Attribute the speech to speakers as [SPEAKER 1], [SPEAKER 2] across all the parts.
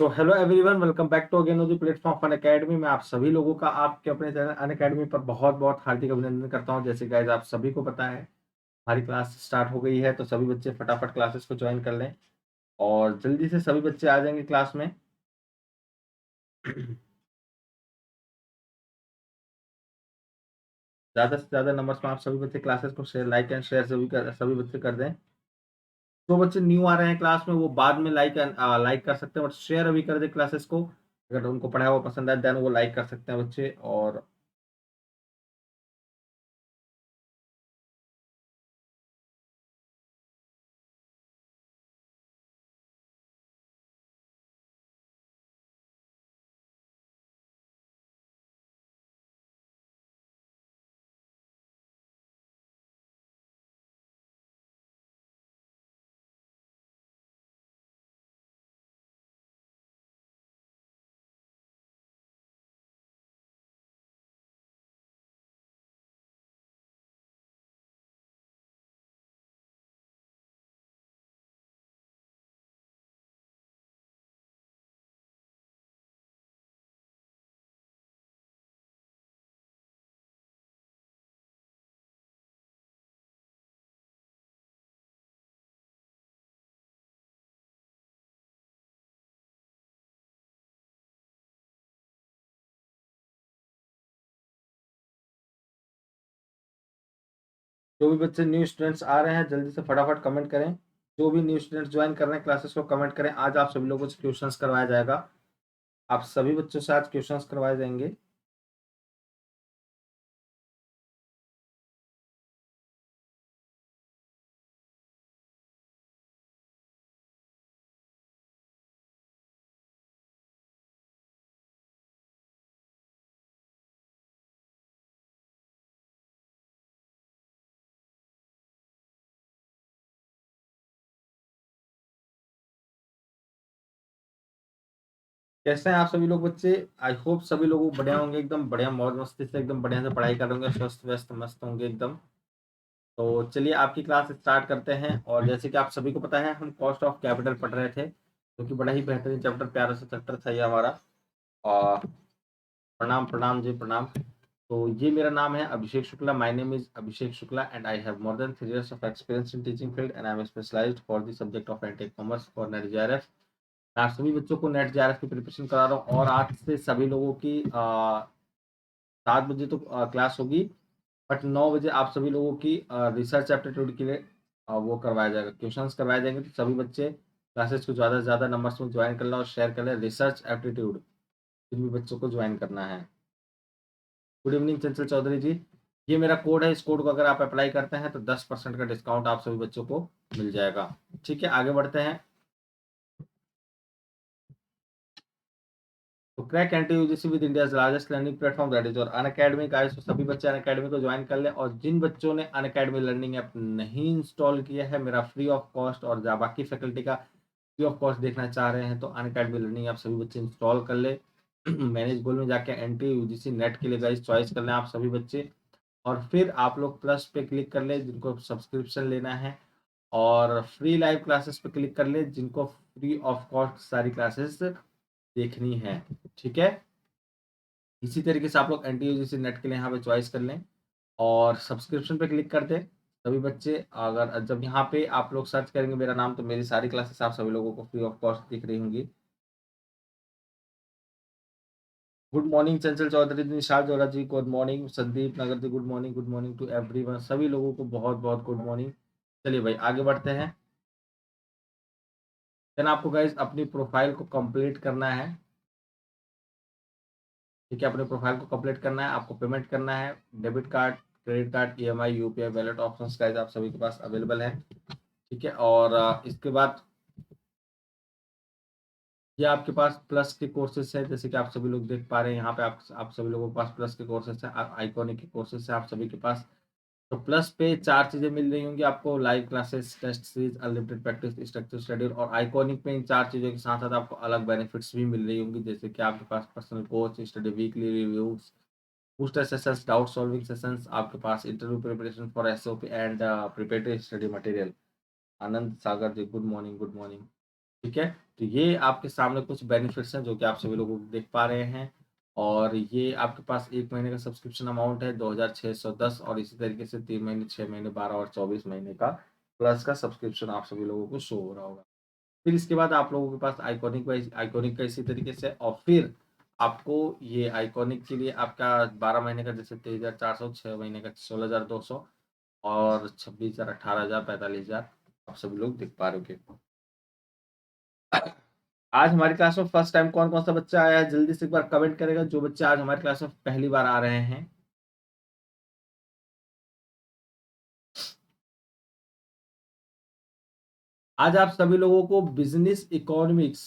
[SPEAKER 1] So hello everyone, welcome back to again the platform Fun Academy में आप सभी लोगों का आपके अपने चैनल अन अकेडमी पर बहुत-बहुत हार्दिक अभिनंदन करता हूं। जैसे गाइस आप सभी को पता है हमारी क्लास स्टार्ट हो गई है, तो सभी बच्चे फटाफट क्लासेस को ज्वाइन कर लें और जल्दी से सभी बच्चे आ जाएंगे क्लास में। ज़्यादा से ज़्यादा नंबर्स में आप सभी बच्चे क्लासेस को शेयर लाइक एंड शेयर सभी बच्चे कर दें। जो बच्चे न्यू आ रहे हैं क्लास में वो बाद में लाइक कर सकते हैं, बट शेयर अभी कर दें क्लासेस को। अगर उनको पढ़ाया हुआ पसंद आए देन वो लाइक कर सकते हैं बच्चे। और जो भी बच्चे न्यू स्टूडेंट्स आ रहे हैं जल्दी से फटाफट कमेंट करें। जो भी न्यू स्टूडेंट्स ज्वाइन कर रहे हैं क्लासेस को कमेंट करें। आज आप सभी लोगों से क्वेश्चंस करवाया जाएगा। आप सभी बच्चों से आज क्वेश्चंस करवाए जाएंगे। कैसे हैं आप सभी लोग बच्चे? आई होप सभी लोग बढ़िया होंगे, एकदम बढ़िया मौज मस्ती से एकदम बढ़िया से पढ़ाई कर रहे होंगे, स्वस्थ व्यस्त मस्त होंगे एकदम। तो चलिए आपकी क्लास स्टार्ट करते हैं। और जैसे कि आप सभी को पता है हम कॉस्ट ऑफ कैपिटल पढ़ रहे थे, जो कि बड़ा ही बेहतरीन चैप्टर, प्यारा सा चैप्टर था ये हमारा। और प्रणाम प्रणाम जी प्रणाम। तो ये मेरा नाम है Abhishek Shukla. My name is Abhishek Shukla and I have more than 3 years of experience in teaching field and I am specialized for the subject of एनटेक कॉमर्स फॉर नेट जेआरएफ। मैं आप सभी बच्चों को नेट जेआरएफ की प्रिपरेशन करा रहा हूँ और आज से सभी लोगों की 7 बजे तो क्लास होगी, बट 9 बजे आप सभी लोगों की रिसर्च एप्टीट्यूड के लिए वो करवाया जाएगा, क्वेश्चंस करवाए जाएंगे। तो सभी बच्चे क्लासेस को ज़्यादा से ज़्यादा नंबर्स में ज्वाइन कर लें और शेयर कर लें। रिसर्च एप्टीट्यूड जिन भी बच्चों को ज्वाइन करना है। गुड इवनिंग चंचल चौधरी जी। ये मेरा कोड है, इस कोड को अगर आप अप्लाई करते हैं तो 10% का डिस्काउंट आप सभी बच्चों को मिल जाएगा। ठीक है, आगे बढ़ते हैं। तो crack anti UGC with India's largest learning platform that is और अनअकैडमी गाइस। तो सभी बच्चे अनअकैडमी को ज्वाइन कर लें। और जिन बच्चों ने अनअकैडमी लर्निंग ऐप नहीं इंस्टॉल किया है, मेरा फ्री ऑफ कॉस्ट और बाकी फैकल्टी का फ्री ऑफ कॉस्ट देखना चाह रहे हैं, तो अनअकैडमी लर्निंग आप सभी बच्चे इंस्टॉल कर ले। मैनेज गोल में जाके एंटी यूजीसी नेट के लिए गाइस चॉइस कर लें आप सभी बच्चे। और फिर आप लोग प्लस पे क्लिक कर ले जिनको सब्सक्रिप्शन लेना है, और फ्री लाइव क्लासेस पे क्लिक कर ले जिनको फ्री ऑफ कॉस्ट सारी क्लासेस देखनी है। ठीक है, इसी तरीके से आप लोग एन टी यू जी सी नेट के लिए यहाँ पे चॉइस कर लें और सब्सक्रिप्शन पे क्लिक कर दें सभी बच्चे। अगर जब यहाँ पे आप लोग सर्च करेंगे मेरा नाम, तो मेरी सारी क्लासेस आप सभी लोगों को फ्री ऑफ कॉस्ट दिख रही होंगी। Good morning Chanchal Chaudhary ji, Nishal Jora ji good morning, Sandeep Nagar ji good morning to everyone, सभी लोगों को बहुत बहुत गुड मॉर्निंग। चलिए भाई आगे बढ़ते हैं। देन आपको गाइस अपनी प्रोफाइल को कंप्लीट करना है। ठीक है, अपने प्रोफाइल को कंप्लीट करना है, आपको पेमेंट करना है। Debit card, credit card, EMI, UPI, wallet options guys आप सभी के पास अवेलेबल है। ठीक है, और इसके बाद ये आपके पास प्लस के कोर्सेस है, जैसे कि आप सभी लोग देख पा रहे हैं यहाँ पे आप सभी लोगों के पास प्लस के कोर्सेस है, आइकॉनिक के कोर्सेस है आप सभी के पास। तो प्लस पे 4 चीज़ें मिल रही होंगी आपको, live classes, test series, unlimited practice, structure schedule. और आइकॉनिक में इन 4 चीज़ों के साथ-साथ आपको अलग बेनिफिट्स भी मिल रही होंगी, जैसे कि आपके पास personal coach, study weekly reviews, booster sessions, doubt solving sessions, आपके पास interview preparation for SOP and preparatory study material. Anand Sagar ji good morning good morning. ठीक है, तो ये आपके सामने कुछ बेनिफिट्स हैं जो कि आप सभी लोग देख पा रहे हैं। और ये आपके पास 1 महीने का सब्सक्रिप्शन अमाउंट है 2610, और इसी तरीके से 3 महीने, 6 महीने, 12 और 24 महीने का प्लस का सब्सक्रिप्शन आप सभी लोगों को शो हो रहा होगा। फिर इसके बाद आप लोगों के पास आइकॉनिक का इसी तरीके से, और फिर आपको ये आइकॉनिक के लिए आपका 12 महीने का जैसे 23,400, 6 महीने का 16,200, और 26,000, 18,000, 45,000 आप सभी लोग देख पा रहे हो। आज हमारी क्लास में फर्स्ट टाइम कौन कौन सा बच्चा आया है, जल्दी से एक बार कमेंट करेगा जो बच्चे आज हमारी क्लास में पहली बार आ रहे हैं। आज आप सभी लोगों को बिजनेस इकोनॉमिक्स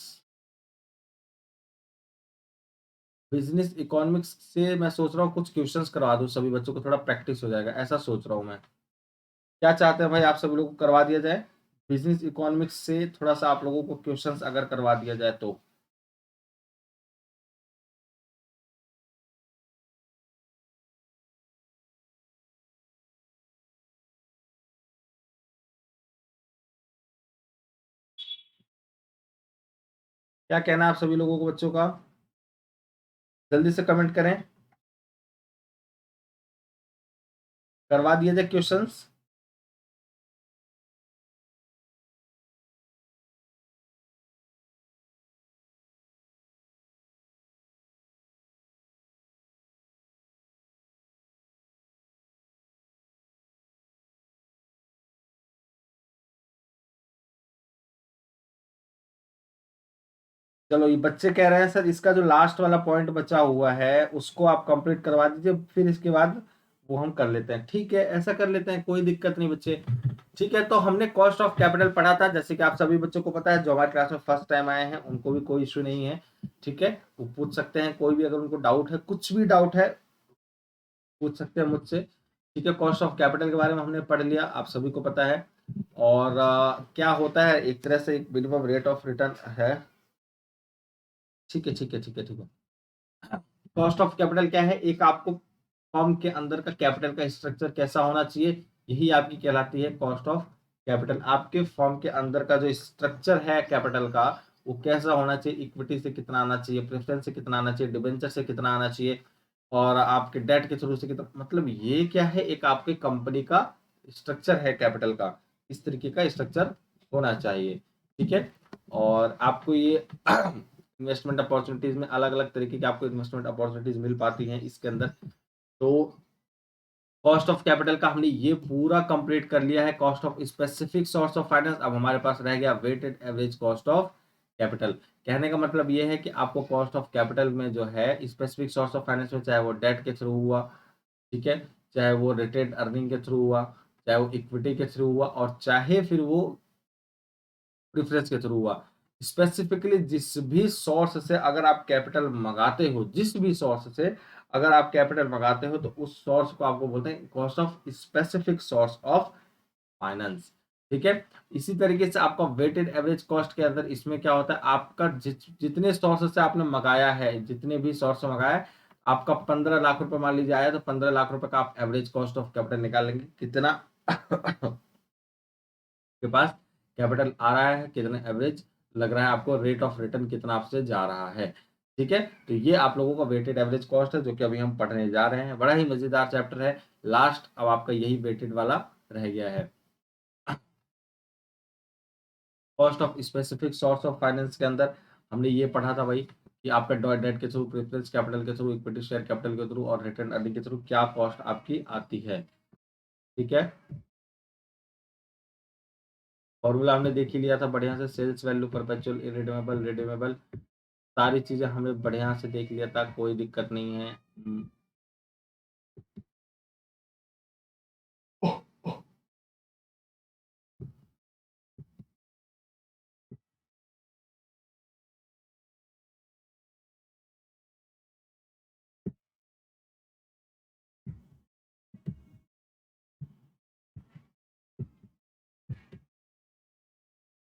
[SPEAKER 1] से मैं सोच रहा हूँ कुछ क्वेश्चंस करवा दूं, सभी बच्चों को थोड़ा प्रैक्टिस हो जाएगा, ऐसा सोच रहा हूँ मैं। क्या चाहते हैं भाई, आप सभी लोगों को करवा दिया जाए बिजनेस इकोनॉमिक्स से थोड़ा सा आप लोगों को क्वेश्चंस अगर करवा दिया जाए तो? क्या कहना है आप सभी लोगों को बच्चों का? जल्दी से कमेंट करें, करवा दिया जाए क्वेश्चंस। चलो, ये बच्चे कह रहे हैं सर इसका जो लास्ट वाला पॉइंट बचा हुआ है उसको आप कंप्लीट करवा दीजिए, फिर इसके बाद वो हम कर लेते हैं। ठीक है, ऐसा कर लेते हैं, कोई दिक्कत नहीं बच्चे। ठीक है, तो हमने कॉस्ट ऑफ कैपिटल पढ़ा था, जैसे कि आप सभी बच्चों को पता है, जो हमारे क्लास में फर्स्ट टाइम आए हैं उनको भी कोई इश्यू नहीं है। ठीक है, वो पूछ सकते हैं, कोई भी अगर उनको डाउट है, कुछ भी डाउट है पूछ सकते हैं मुझसे। ठीक है, कॉस्ट ऑफ कैपिटल के बारे में हमने पढ़ लिया, आप सभी को पता है। और क्या होता है, एक तरह से एक मिनिमम रेट ऑफ रिटर्न है। ठीक है, ठीक है, ठीक है, ठीक है। कॉस्ट ऑफ कैपिटल क्या है, एक आपको फर्म के अंदर का कैपिटल का स्ट्रक्चर कैसा होना चाहिए, यही आपकी कहलाती है कॉस्ट ऑफ कैपिटल। आपके फर्म के अंदर का जो स्ट्रक्चर है कैपिटल का, वो कैसा होना चाहिए, इक्विटी से कितना आना चाहिए, प्रेफरेंस से कितना आना चाहिए, डिबेंचर से कितना आना चाहिए, और आपके डेट के थ्रू से कितना, मतलब ये क्या है, एक आपके कंपनी का स्ट्रक्चर है कैपिटल का, इस तरीके का स्ट्रक्चर होना चाहिए। ठीक है, और आपको ये इन्वेस्टमेंट अपॉर्चुनिटीज में अलग अलग तरीके की आपको इन्वेस्टमेंट अपॉर्चुनिटीज मिल पाती हैं इसके अंदर। तो कॉस्ट ऑफ कैपिटल का हमने ये पूरा कंप्लीट कर लिया है। Cost of specific source of finance, अब हमारे पास रह गया weighted average cost of capital. कहने का मतलब ये है कि आपको कॉस्ट ऑफ कैपिटल में जो है स्पेसिफिक सोर्स ऑफ फाइनेंस में, चाहे वो डेट के थ्रू हुआ, ठीक है, चाहे वो रिटेड अर्निंग के थ्रू हुआ, चाहे वो इक्विटी के थ्रू हुआ, और चाहे फिर वो प्रेफरेंस के थ्रू हुआ, स्पेसिफिकली जिस भी सोर्स से अगर आप कैपिटल मंगाते हो, जिस भी सोर्स से अगर आप कैपिटल मंगाते हो, तो उस सोर्स को आपको बोलते हैं cost of specific source of finance. ठीक है, इसी तरीके से आपका वेटेड एवरेज कॉस्ट के अंदर इसमें क्या होता है, आपका जितने सोर्स से आपने मंगाया है, जितने भी सोर्स से मंगाया है, आपका 15 लाख रुपए मान लीजिए आया, तो 15 लाख रुपए का आप एवरेज कॉस्ट ऑफ कैपिटल निकालेंगे, कितना के पास कैपिटल आ रहा है, कितना एवरेज लग रहा है आपको, रेट ऑफ रिटर्न कितना आपसे जा रहा है। ठीक है, तो ये आप लोगों का वेटेड एवरेज कॉस्ट है जो कि अभी हम पढ़ने जा रहे हैं, बड़ा ही मजेदार चैप्टर है। लास्ट अब आपका यही वेटेड वाला रह गया है। Cost of specific source of finance के अंदर हमने ये पढ़ा था भाई कि आपका डेट के थ्रू, प्रेफरेंस कैपिटल के थ्रू, इक्विटी शेयर कैपिटल के थ्रू, और रिटर्न अर्निंग के थ्रू क्या कॉस्ट आपकी आती है। ठीक है, फॉर्मूला हमने देख ही लिया था बढ़िया से, sales value, perpetual, irredeemable, redeemable, सारी चीजें हमें बढ़िया से देख लिया था, कोई दिक्कत नहीं है।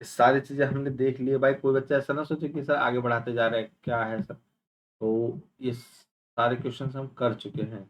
[SPEAKER 1] सारी चीजें हमने देख ली है भाई, कोई बच्चा ऐसा ना सोचे कि सर आगे बढ़ाते जा रहे हैं, क्या है सर। तो ये सारे क्वेश्चंस हम कर चुके हैं।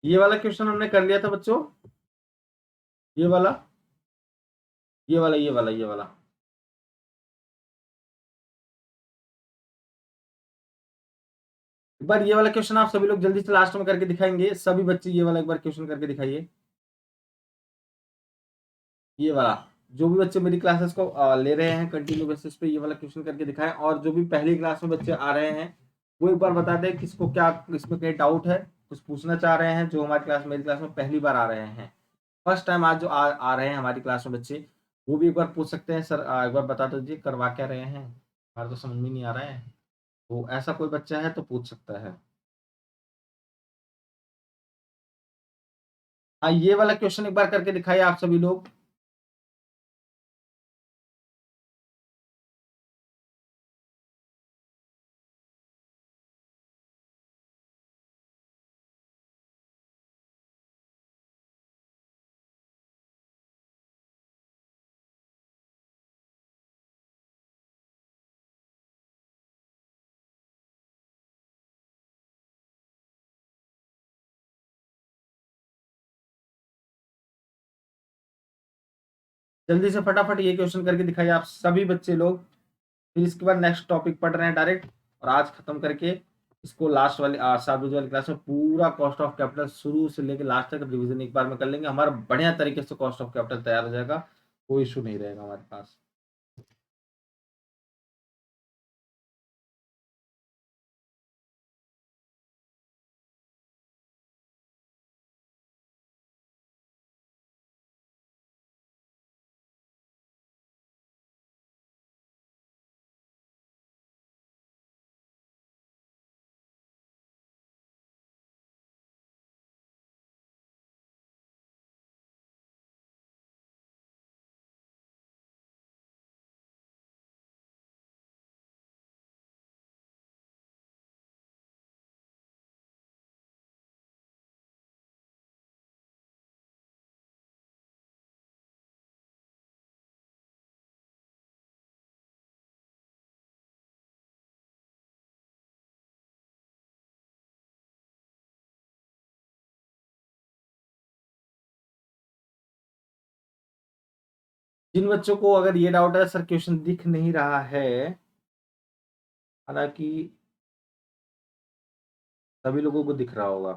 [SPEAKER 1] ये वाला क्वेश्चन हमने कर लिया था बच्चों, ये वाला, ये वाला, ये वाला, ये वाला। एक बार ये वाला क्वेश्चन आप सभी लोग जल्दी से लास्ट में करके दिखाएंगे, सभी बच्चे ये वाला एक बार क्वेश्चन करके दिखाइए। ये वाला, जो भी बच्चे मेरी क्लासेस को ले रहे हैं कंटिन्यू बेसिस पे, ये वाला क्वेश्चन करके दिखाएं। और जो भी पहली क्लास में बच्चे आ रहे हैं वो एक बार बता दें किसको क्या इसमें कहीं डाउट है, कुछ पूछना चाह रहे हैं, जो हमारी क्लास, मेरी क्लास में पहली बार आ रहे हैं, फर्स्ट टाइम आज जो आ रहे हैं हमारी क्लास में बच्चे, वो भी एक बार पूछ सकते हैं। सर एक बार बता दीजिए करवा क्या रहे हैं, हमारे तो समझ में नहीं आ रहा है। तो ऐसा कोई बच्चा है तो पूछ सकता है। हाँ, ये वाला क्वेश्चन एक बार करके दिखाइए आप सभी लोग। जल्दी से फटाफट ये क्वेश्चन करके दिखाइए आप सभी बच्चे लोग। फिर इसके बाद नेक्स्ट टॉपिक पढ़ रहे हैं डायरेक्ट, और आज खत्म करके इसको लास्ट वाली 7 बजे वाली क्लास में पूरा कॉस्ट ऑफ कैपिटल शुरू से लेकर लास्ट तक रिवीजन एक बार में कर लेंगे। हमारा बढ़िया तरीके से कॉस्ट ऑफ कैपिटल तैयार हो जाएगा, कोई इशू नहीं रहेगा हमारे पास। जिन बच्चों को अगर ये डाउट है सर क्वेश्चन दिख नहीं रहा है, हालांकि सभी लोगों को दिख रहा होगा।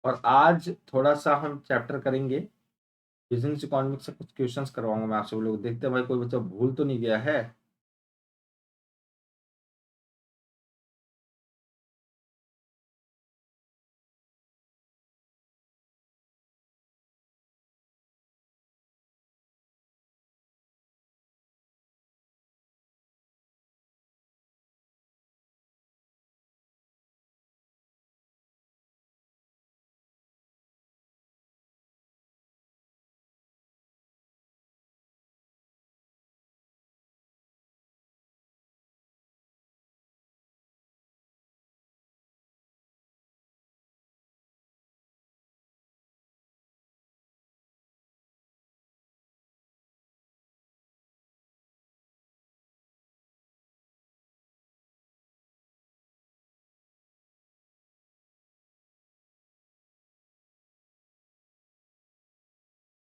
[SPEAKER 1] और आज थोड़ा सा हम चैप्टर करेंगे बिजनेस इकोनॉमिक्स से, कुछ क्वेश्चंस करवाऊंगा मैं आप सब लोग, देखते हैं भाई कोई बच्चा भूल तो नहीं गया है।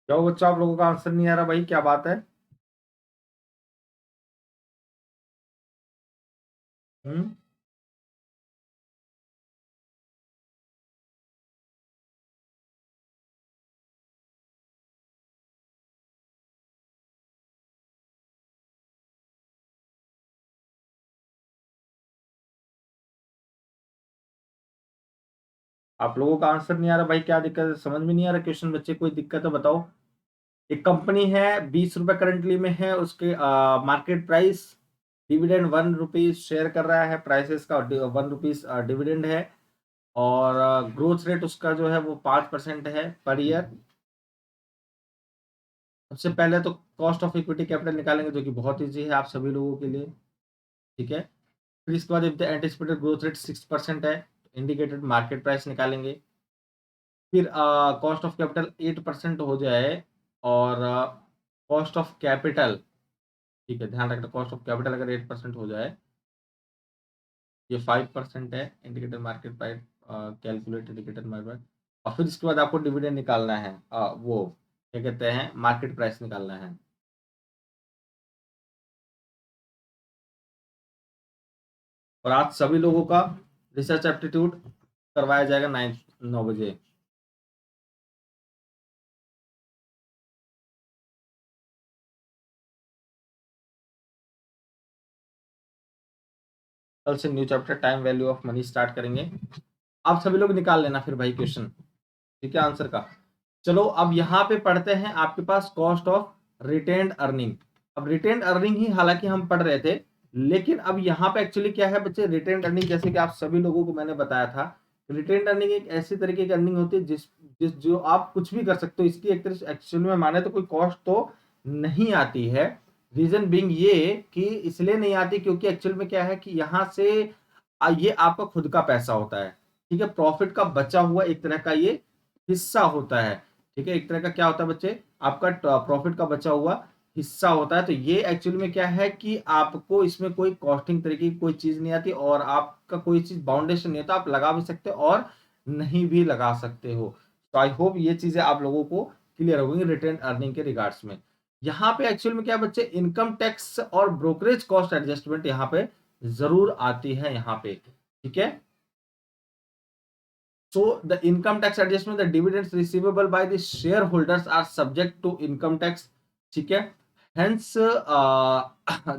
[SPEAKER 1] क्या वो बच्चा आप लोगों का आंसर नहीं आ रहा भाई, क्या बात है? हम्म। आप लोगों का आंसर नहीं आ रहा भाई, क्या दिक्कत है? समझ में नहीं आ रहा क्वेश्चन बच्चे, कोई दिक्कत है बताओ। एक कंपनी है, 20 रुपए करंटली में है उसके market price, dividend 1 rupees share कर रहा है, प्राइसेस का 1 रुपीज डिविडेंड है, और ग्रोथ रेट उसका जो है वो 5% है पर ईयर। सबसे पहले तो कॉस्ट ऑफ इक्विटी कैपिटल निकालेंगे, जो कि बहुत ईजी है आप सभी लोगों के लिए, ठीक है। फिर इसके बाद if the anticipated growth rate 6% है, इंडिकेटेड मार्केट प्राइस निकालेंगे। फिर कॉस्ट ऑफ कैपिटल 8% हो जाए, और कॉस्ट ऑफ कैपिटल, ठीक है, ध्यान रखना, कॉस्ट ऑफ कैपिटल अगर 8% हो जाए, ये 5% है, indicator market price calculate indicator market. और फिर इसके बाद आपको डिविडेंड निकालना है, वो क्या कहते हैं, मार्केट प्राइस निकालना है। और आज सभी लोगों का रिसर्च एप्टीट्यूड करवाया जाएगा 9 बजे। कल से new chapter time value of money start करेंगे। आप सभी लोग निकाल लेना फिर भाई क्वेश्चन, ठीक है, आंसर का। चलो अब यहाँ पे पढ़ते हैं आपके पास कॉस्ट ऑफ रिटेन्ड अर्निंग। अब रिटेन्ड अर्निंग ही हालांकि हम पढ़ रहे थे, लेकिन अब यहाँ पे एक्चुअली क्या है बच्चे, रिटेन्ड अर्निंग जैसे कि आप सभी लोगों को मैंने बताया था, रिटेन्ड अर्निंग एक ऐसी तरीके की अर्निंग होती है जिस जिस जो आप कुछ भी कर सकते हो, इसकी एक तरह से एक्चुअल में माने तो कोई कॉस्ट तो नहीं आती है। रीजन बीइंग ये कि इसलिए नहीं आती क्योंकि एक्चुअल में क्या है कि यहाँ से ये आपका खुद का पैसा होता है, ठीक है, प्रॉफिट का बचा हुआ एक तरह का ये हिस्सा होता है, ठीक है, एक तरह का क्या होता है बच्चे, आपका प्रॉफिट का बचा हुआ हिस्सा होता है। तो ये एक्चुअली में क्या है कि आपको इसमें कोई कॉस्टिंग तरीके की कोई चीज नहीं आती, और आपका कोई चीज बाउंडेशन नहीं होता, आप लगा भी सकते हो और नहीं भी लगा सकते हो। तो आई होप ये चीजें आप लोगों को क्लियर हो गई रिटेन अर्निंग के रिगार्ड्स में। यहाँ पे एक्चुअल में क्या बच्चे, इनकम टैक्स और ब्रोकरेज कॉस्ट एडजस्टमेंट यहाँ पे जरूर आती है यहाँ पे, ठीक है। So the income tax adjustment, the dividends receivable by the shareholders are subject to income tax, ठीक है। Hence,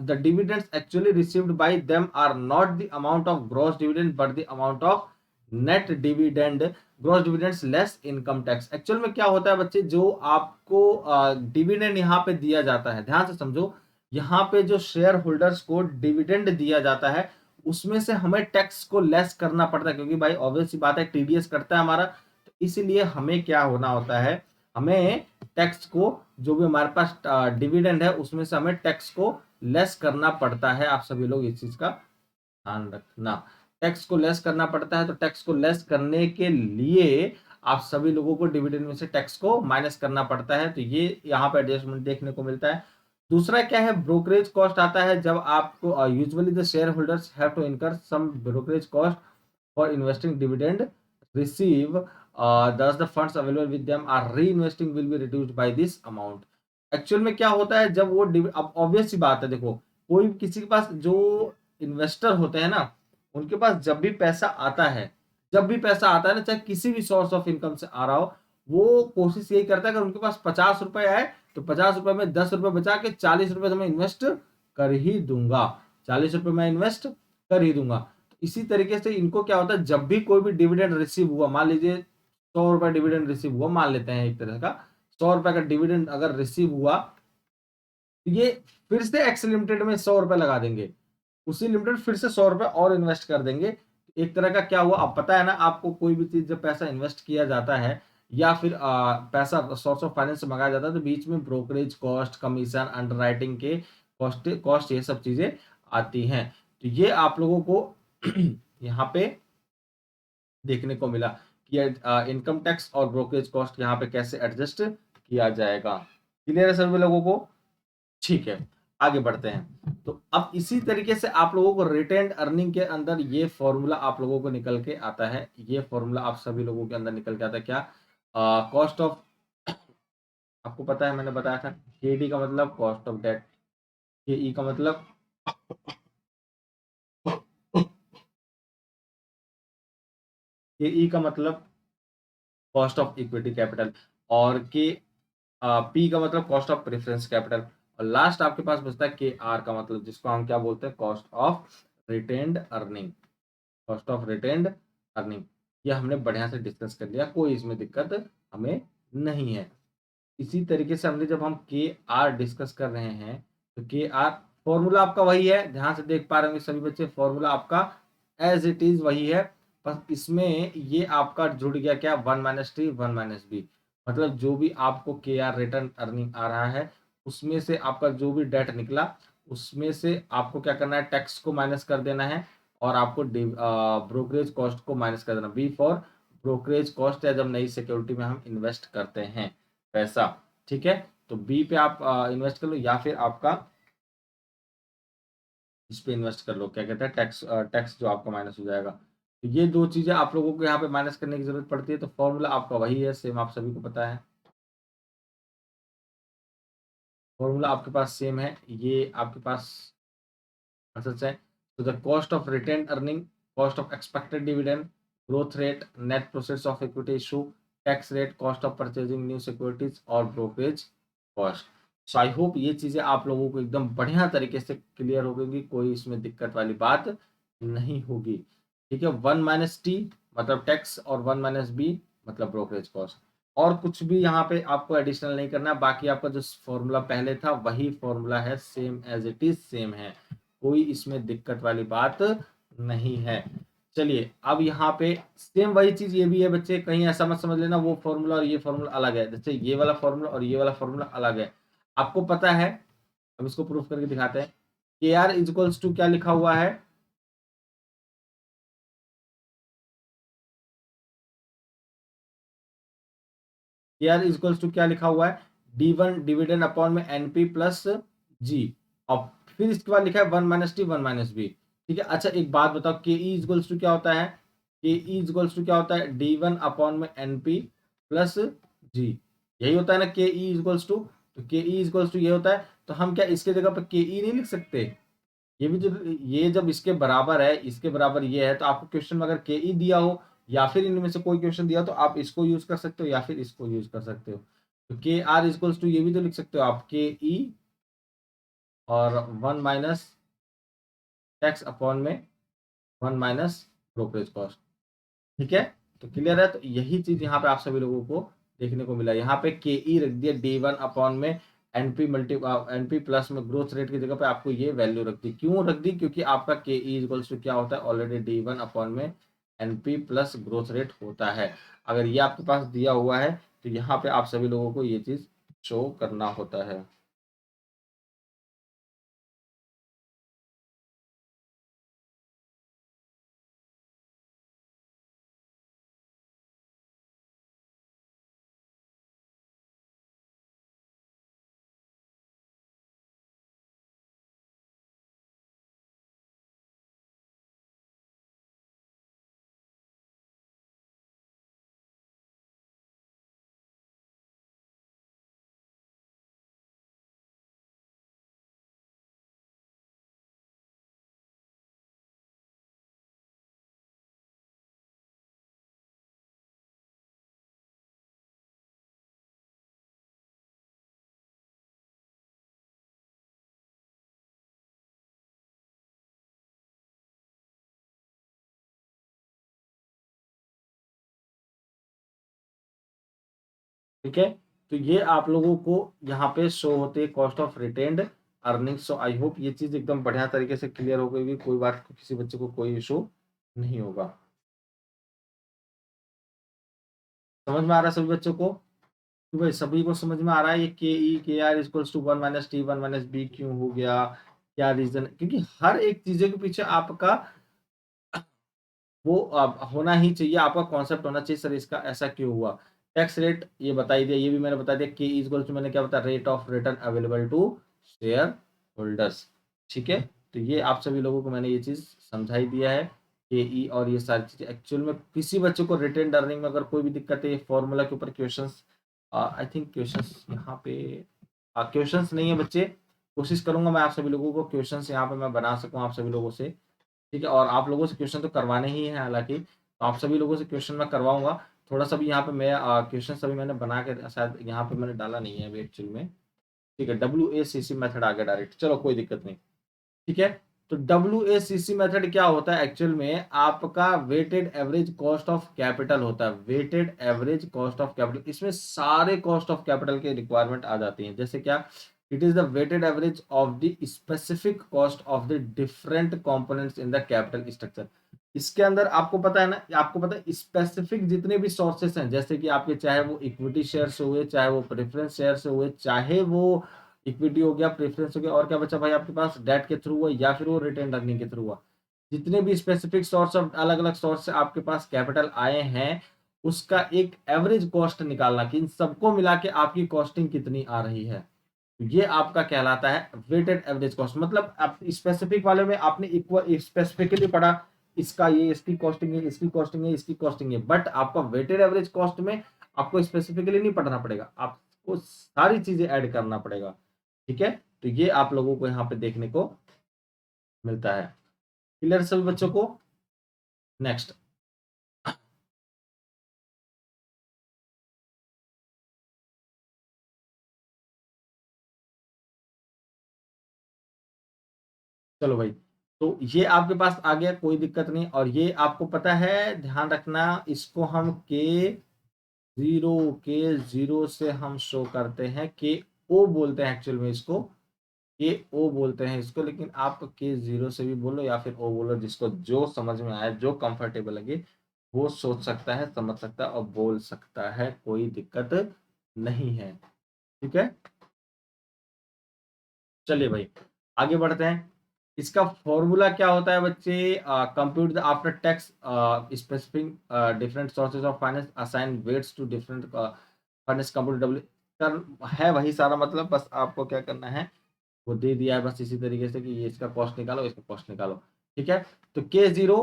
[SPEAKER 1] the dividends actually received by them are not the amount of gross dividend but the amount of net dividend, gross dividends less income tax। Actual में क्या होता है बच्चे, जो आपको dividend यहाँ पे दिया जाता है, ध्यान से समझो, यहाँ पे जो शेयर होल्डर्स को डिविडेंड दिया जाता है उसमें से हमें टैक्स को लेस करना पड़ता है, क्योंकि भाई ऑब्वियस सी बात है टीडीएस कटता है हमारा, तो इसलिए हमें क्या होना होता है, हमें टैक्स को, जो भी हमारे पास डिविडेंड है उसमें से हमें टैक्स को लेस करना पड़ता है। आप सभी लोग इस चीज का ध्यान रखना, टैक्स को लेस करना पड़ता है। तो टैक्स को लेस करने के लिए आप सभी लोगों को डिविडेंड में से टैक्स को माइनस करना पड़ता है, तो ये यहाँ पे एडजस्टमेंट देखने को मिलता है। दूसरा क्या है, ब्रोकरेज कॉस्ट आता है, जब आपको usually the shareholders have to incur some brokerage cost for investing dividend receive, thus the funds available with them are reinvesting will be reduced by this amount। Actual में क्या होता है, जब वो अब ऑब्वियस सी बात है, देखो कोई किसी के पास जो इन्वेस्टर होते हैं ना, उनके पास जब भी पैसा आता है, जब भी पैसा आता है ना, चाहे किसी भी सोर्स ऑफ इनकम से आ रहा हो, वो कोशिश यही करता है अगर उनके पास 50 रुपए आए तो 50 रुपए में 10 रुपए बचा के 40 रुपए तो मैं इन्वेस्ट कर ही दूंगा, 40 रुपए मैं इन्वेस्ट कर ही दूंगा। तो इसी तरीके से इनको क्या होता है, जब भी कोई भी डिविडेंड रिसीव हुआ, मान लीजिए 100 रुपए डिविडेंड रिसीव हुआ, मान लेते हैं एक तरह का 100 रुपए का डिविडेंड अगर रिसीव हुआ, तो ये फिर से एक्स लिमिटेड में 100 रुपए लगा देंगे, उसी लिमिटेड फिर से 100 रुपए और इन्वेस्ट कर देंगे। एक तरह का क्या हुआ, अब पता है ना आपको, कोई भी चीज जब पैसा इन्वेस्ट किया जाता है या फिर पैसा सोर्स ऑफ फाइनेंस से मंगाया जाता है, तो बीच में ब्रोकरेज कॉस्ट, कमीशन, अंडरराइटिंग के कॉस्ट कॉस्ट ये सब चीजें आती हैं। तो ये आप लोगों को यहाँ पे देखने को मिला कि इनकम टैक्स और ब्रोकरेज कॉस्ट यहाँ पे कैसे एडजस्ट किया जाएगा। क्लियर है सभी लोगों को, ठीक है, आगे बढ़ते हैं। तो अब इसी तरीके से आप लोगों को रिटेन्ड अर्निंग के अंदर ये फॉर्मूला आप लोगों को निकल के आता है, ये फॉर्मूला आप सभी लोगों के अंदर निकल के आता है, क्या, कॉस्ट ऑफ, आपको पता है मैंने बताया था, केडी का मतलब कॉस्ट ऑफ डेट, के का मतलब के का मतलब कॉस्ट ऑफ इक्विटी कैपिटल, और के पी का मतलब कॉस्ट ऑफ प्रेफरेंस कैपिटल, और लास्ट आपके पास बचता है के आर का मतलब, जिसको हम क्या बोलते हैं, cost of retained earning, cost of retained earning. ये हमने बढ़िया से डिस्कस कर लिया, कोई इसमें दिक्कत हमें नहीं है। इसी तरीके से हमने जब हम के आर डिस्कस कर रहे हैं, तो के आर फॉर्मूला आपका वही है, ध्यान से देख पा रहे होंगे सभी बच्चे, फॉर्मूला आपका एज इट इज वही है, बस इसमें ये आपका जुड़ गया क्या, 1 माइनस टी 1 माइनस बी, मतलब जो भी आपको के आर रिटर्न अर्निंग आ रहा है उसमें से आपका जो भी डेट निकला उसमें से आपको क्या करना है, टैक्स को माइनस कर देना है और आपको ब्रोकरेज कॉस्ट को माइनस कर देना। बी फॉर ब्रोकरेज कॉस्ट है, जब नई सिक्योरिटी में हम इन्वेस्ट करते हैं पैसा, ठीक है। तो बी पे आप इन्वेस्ट कर लो या फिर आपका इस पे इन्वेस्ट कर लो, क्या कहते हैं, टैक्स टैक्स जो आपका माइनस हो जाएगा। तो ये दो चीजें आप लोगों को यहाँ पे माइनस करने की जरूरत पड़ती है। तो फॉर्मूला आपका वही है, सेम आप सभी को पता है, फॉर्मूला आपके पास सेम है, ये आपके पास सच है। तो the cost of retained earning, cost of expected dividend, growth rate, net process of equity issue, tax rate, cost of purchasing new securities और brokerage cost. So I hope ये चीजें आप लोगों को एकदम बढ़िया तरीके से क्लियर हो गई, कोई इसमें दिक्कत वाली बात नहीं होगी, ठीक है। 1 माइनस टी मतलब टैक्स और 1 माइनस बी मतलब ब्रोकरेज कॉस्ट, और कुछ भी यहाँ पे आपको एडिशनल नहीं करना, बाकी आपका जो फॉर्मूला पहले था वही फॉर्मूला है, same as it is same है, कोई इसमें दिक्कत वाली बात नहीं है। चलिए अब यहाँ पे सेम वही चीज ये भी है बच्चे, कहीं ऐसा मत समझ लेना वो फॉर्मूला और ये फॉर्मूला अलग है, जैसे ये वाला फॉर्मूला और ये वाला फॉर्मूला अलग है, आपको पता है। अब इसको प्रूफ करके दिखाते हैं। के आर इज इक्वल्स टू क्या लिखा हुआ है, के आर इज इक्वल्स टू क्या लिखा हुआ है, डी वन डिविडेंड अपॉन में एनपी प्लस जी, और फिर इसके बाद लिखा है 1 माइनस टी 1 माइनस बी, ठीक है। अच्छा एक बात बताओ, के ई इज इक्वल्स टू क्या होता है, के ई इज इक्वल्स टू क्या होता है, डी वन अपॉन में एनपी प्लस जी, यही होता है ना के ई इज इक्वल्स टू। तो के ई इज इक्वल्स टू ये होता है, तो हम क्या इसके जगह पर के ई नहीं लिख सकते, ये भी जो, ये जब इसके बराबर है, इसके बराबर ये है, तो आपको क्वेश्चन में अगर के ई दिया हो या फिर इनमें से कोई क्वेश्चन दिया हो तो आप इसको यूज कर सकते हो या फिर इसको यूज कर सकते हो। तो के आर इक्वल्स टू ये भी तो लिख सकते हो आप, के ई और 1 माइनस टैक्स अपॉन में 1 माइनस ब्रोकरेज कॉस्ट, ठीक है। तो क्लियर है, तो यही चीज यहाँ पे आप सभी लोगों को देखने को मिला, यहाँ पे के ई रख दिया डी वन अपॉन में एनपी एनपी प्लस में ग्रोथ रेट की जगह पे आपको ये वैल्यू रख दी, क्यों रख दी, क्योंकि आपका के ई इक्वल्स टू क्या होता है, ऑलरेडी डी वन अपॉन में एनपी प्लस ग्रोथ रेट होता है। अगर ये आपके पास दिया हुआ है तो यहाँ पे आप सभी लोगों को ये चीज शो करना होता है। ठीक है, तो ये आप लोगों को यहाँ पे शो होते हैं cost of retained earning. So I hope ये चीज एकदम बढ़िया तरीके से क्लियर हो गई, कोई बात किसी बच्चे को कोई इशू नहीं होगा। समझ में आ रहा है सभी बच्चों को, तो भाई सभी को समझ में आ रहा है ये K E K R equals to 1 minus T 1 minus B क्यों हो गया, क्या रीजन, क्योंकि हर एक चीजों के पीछे आपका वो होना ही चाहिए, आपका कॉन्सेप्ट होना चाहिए, सर इसका ऐसा क्यों हुआ। टैक्स रेट ये बता ही दिया, ये भी मैंने बता दिया, के इज टू मैंने क्या बताया, rate of return available to shareholders, ठीक है। तो ये आप सभी लोगों को मैंने ये चीज समझा ही दिया है, के ई और ये सारी चीजें। एक्चुअल में किसी बच्चे को रिटेन अर्निंग में अगर कोई भी दिक्कत है, फॉर्मूला के ऊपर क्वेश्चंस, आई थिंक क्वेश्चंस यहाँ पे क्वेश्चंस नहीं है बच्चे, कोशिश करूंगा मैं आप सभी लोगों को क्वेश्चंस यहाँ पे मैं बना सकूं आप सभी लोगों से, ठीक है। और आप लोगों से क्वेश्चन तो करवाने ही है हालांकि, तो आप सभी लोगों से क्वेश्चन मैं करवाऊंगा। थोड़ा सा भी यहाँ पे मैं क्वेश्चन सभी मैंने बना के शायद यहाँ पे मैंने डाला नहीं है अभी एक्चुअल में, ठीक है। WACC मेथड आ गया डायरेक्ट, चलो कोई दिक्कत नहीं, ठीक है। तो WACC मेथड क्या होता है, एक्चुअल में आपका weighted average cost of capital होता है, weighted average cost of capital, इसमें सारे कॉस्ट ऑफ कैपिटल के रिक्वायरमेंट आ जाती हैं, जैसे क्या, it is the weighted average of the specific cost of the different components in the capital structure. इसके अंदर आपको पता है ना, आपको पता है स्पेसिफिक जितने भी सोर्सेस हैं, जैसे कि आपके चाहे वो इक्विटी शेयर से हुए, चाहे वो प्रेफरेंस शेयर से हुए, चाहे वो इक्विटी हो गया, प्रेफरेंस हो गया, और क्या बचा भाई आपके पास, डेट के थ्रू हुआ या फिर वो रिटेन अर्निंग के थ्रू हुआ, जितने भी स्पेसिफिक सोर्स ऑफ अलग अलग सोर्स से आपके पास कैपिटल आए हैं, उसका एक एवरेज कॉस्ट निकालना कि इन सबको मिला के आपकी कॉस्टिंग कितनी आ रही है, ये आपका कहलाता है वेटेड एवरेज कॉस्ट। मतलब आप स्पेसिफिक वाले में आपने इक्वल स्पेसिफिकली पढ़ा, इसका ये इसकी कॉस्टिंग है, इसकी कॉस्टिंग है, इसकी कॉस्टिंग है, बट आपका वेटेड एवरेज कॉस्ट में आपको स्पेसिफिकली नहीं पढ़ना पड़ेगा, आपको सारी चीजें ऐड करना पड़ेगा। ठीक है, तो ये आप लोगों को यहाँ पे देखने को मिलता है। क्लियर सभी बच्चों को? नेक्स्ट, चलो भाई, तो ये आपके पास आ गया, कोई दिक्कत नहीं। और ये आपको पता है, ध्यान रखना, इसको हम के जीरो से हम शो करते हैं, के ओ बोलते हैं एक्चुअल में इसको, के ओ बोलते हैं इसको, लेकिन आप के जीरो से भी बोलो या फिर ओ बोलो, जिसको जो समझ में आए, जो कंफर्टेबल लगे, वो सोच सकता है, समझ सकता है और बोल सकता है, कोई दिक्कत नहीं है। ठीक है, चलिए भाई आगे बढ़ते हैं। इसका फॉर्मूला क्या होता है बच्चे? Compute the after tax specific different sources of finance, assign weights to different finance, compute W कर है वही सारा, मतलब बस आपको क्या करना है, वो दे दिया है बस इसी तरीके से कि ये इसका कॉस्ट निकालो, इसका कॉस्ट निकालो। ठीक है, तो के जीरो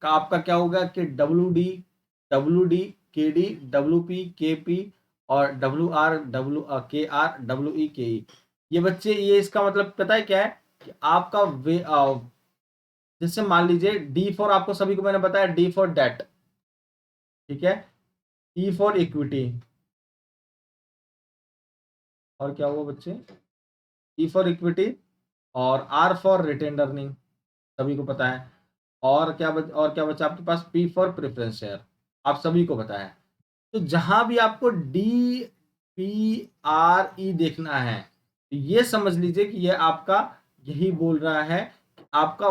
[SPEAKER 1] का आपका क्या होगा कि डब्ल्यू डी के डी डब्ल्यू पी के पी और के आर डब्ल्यू ई के ई। ये बच्चे, ये इसका मतलब पता है क्या है कि आपका जैसे मान लीजिए डी फॉर, आपको सभी को मैंने बताया डी फॉर डेट, ठीक है, ई फॉर इक्विटी, और क्या हुआ बच्चे, ई फॉर इक्विटी, और आर फॉर रिटेन अर्निंग, सभी को पता है। और क्या बचा आपके पास, पी फॉर प्रेफरेंस शेयर, आप सभी को पता है। तो जहां भी आपको डी पी आर ई देखना है, तो ये समझ लीजिए कि ये आपका यही बोल रहा है कि आपका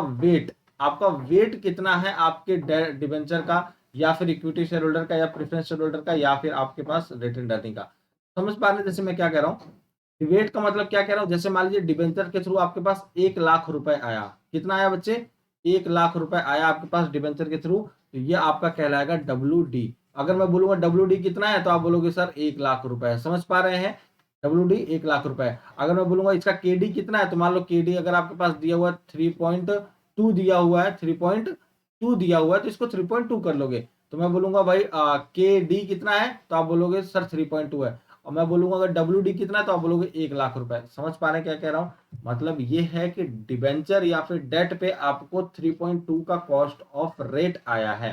[SPEAKER 1] वेट कितना है आपके डिबेंचर का, या फिर इक्विटी शेयर होल्डर का, या प्रेफरेंस शेयर होल्डर का, या फिर आपके पास रिटेन अर्निंग का। समझ पा रहे हैं जैसे मैं क्या कह रहा हूँ? डिबेट का मतलब क्या कह रहा हूँ, जैसे मान लीजिए डिबेंचर के थ्रू आपके पास 1 लाख रुपए आया, कितना आया बच्चे, 1 लाख रुपए आया आपके पास डिबेंचर के थ्रू, तो ये आपका कहलाएगा डब्ल्यू डी। अगर मैं बोलूंगा डब्ल्यू डी कितना है, तो आप बोलोगे सर 1 लाख रुपए, समझ पा रहे हैं, डब्ल्यू डी 1 लाख रुपए। अगर मैं बोलूंगा इसका के डी कितना है, तो मान लो के डी अगर आपके पास दिया हुआ है 3.2 दिया हुआ है, 3.2 दिया हुआ है, तो इसको 3.2 कर लोगे। तो मैं बोलूंगा भाई के डी कितना है, तो आप बोलोगे सर 3.2 है। और मैं बोलूंगा अगर डब्ल्यू डी कितना है, तो आप बोलोगे 1 लाख रुपए। समझ पा रहे हैं क्या कह रहा हूं? मतलब ये है कि डिबेंचर या फिर डेट पे आपको 3.2 का कॉस्ट ऑफ रेट आया है,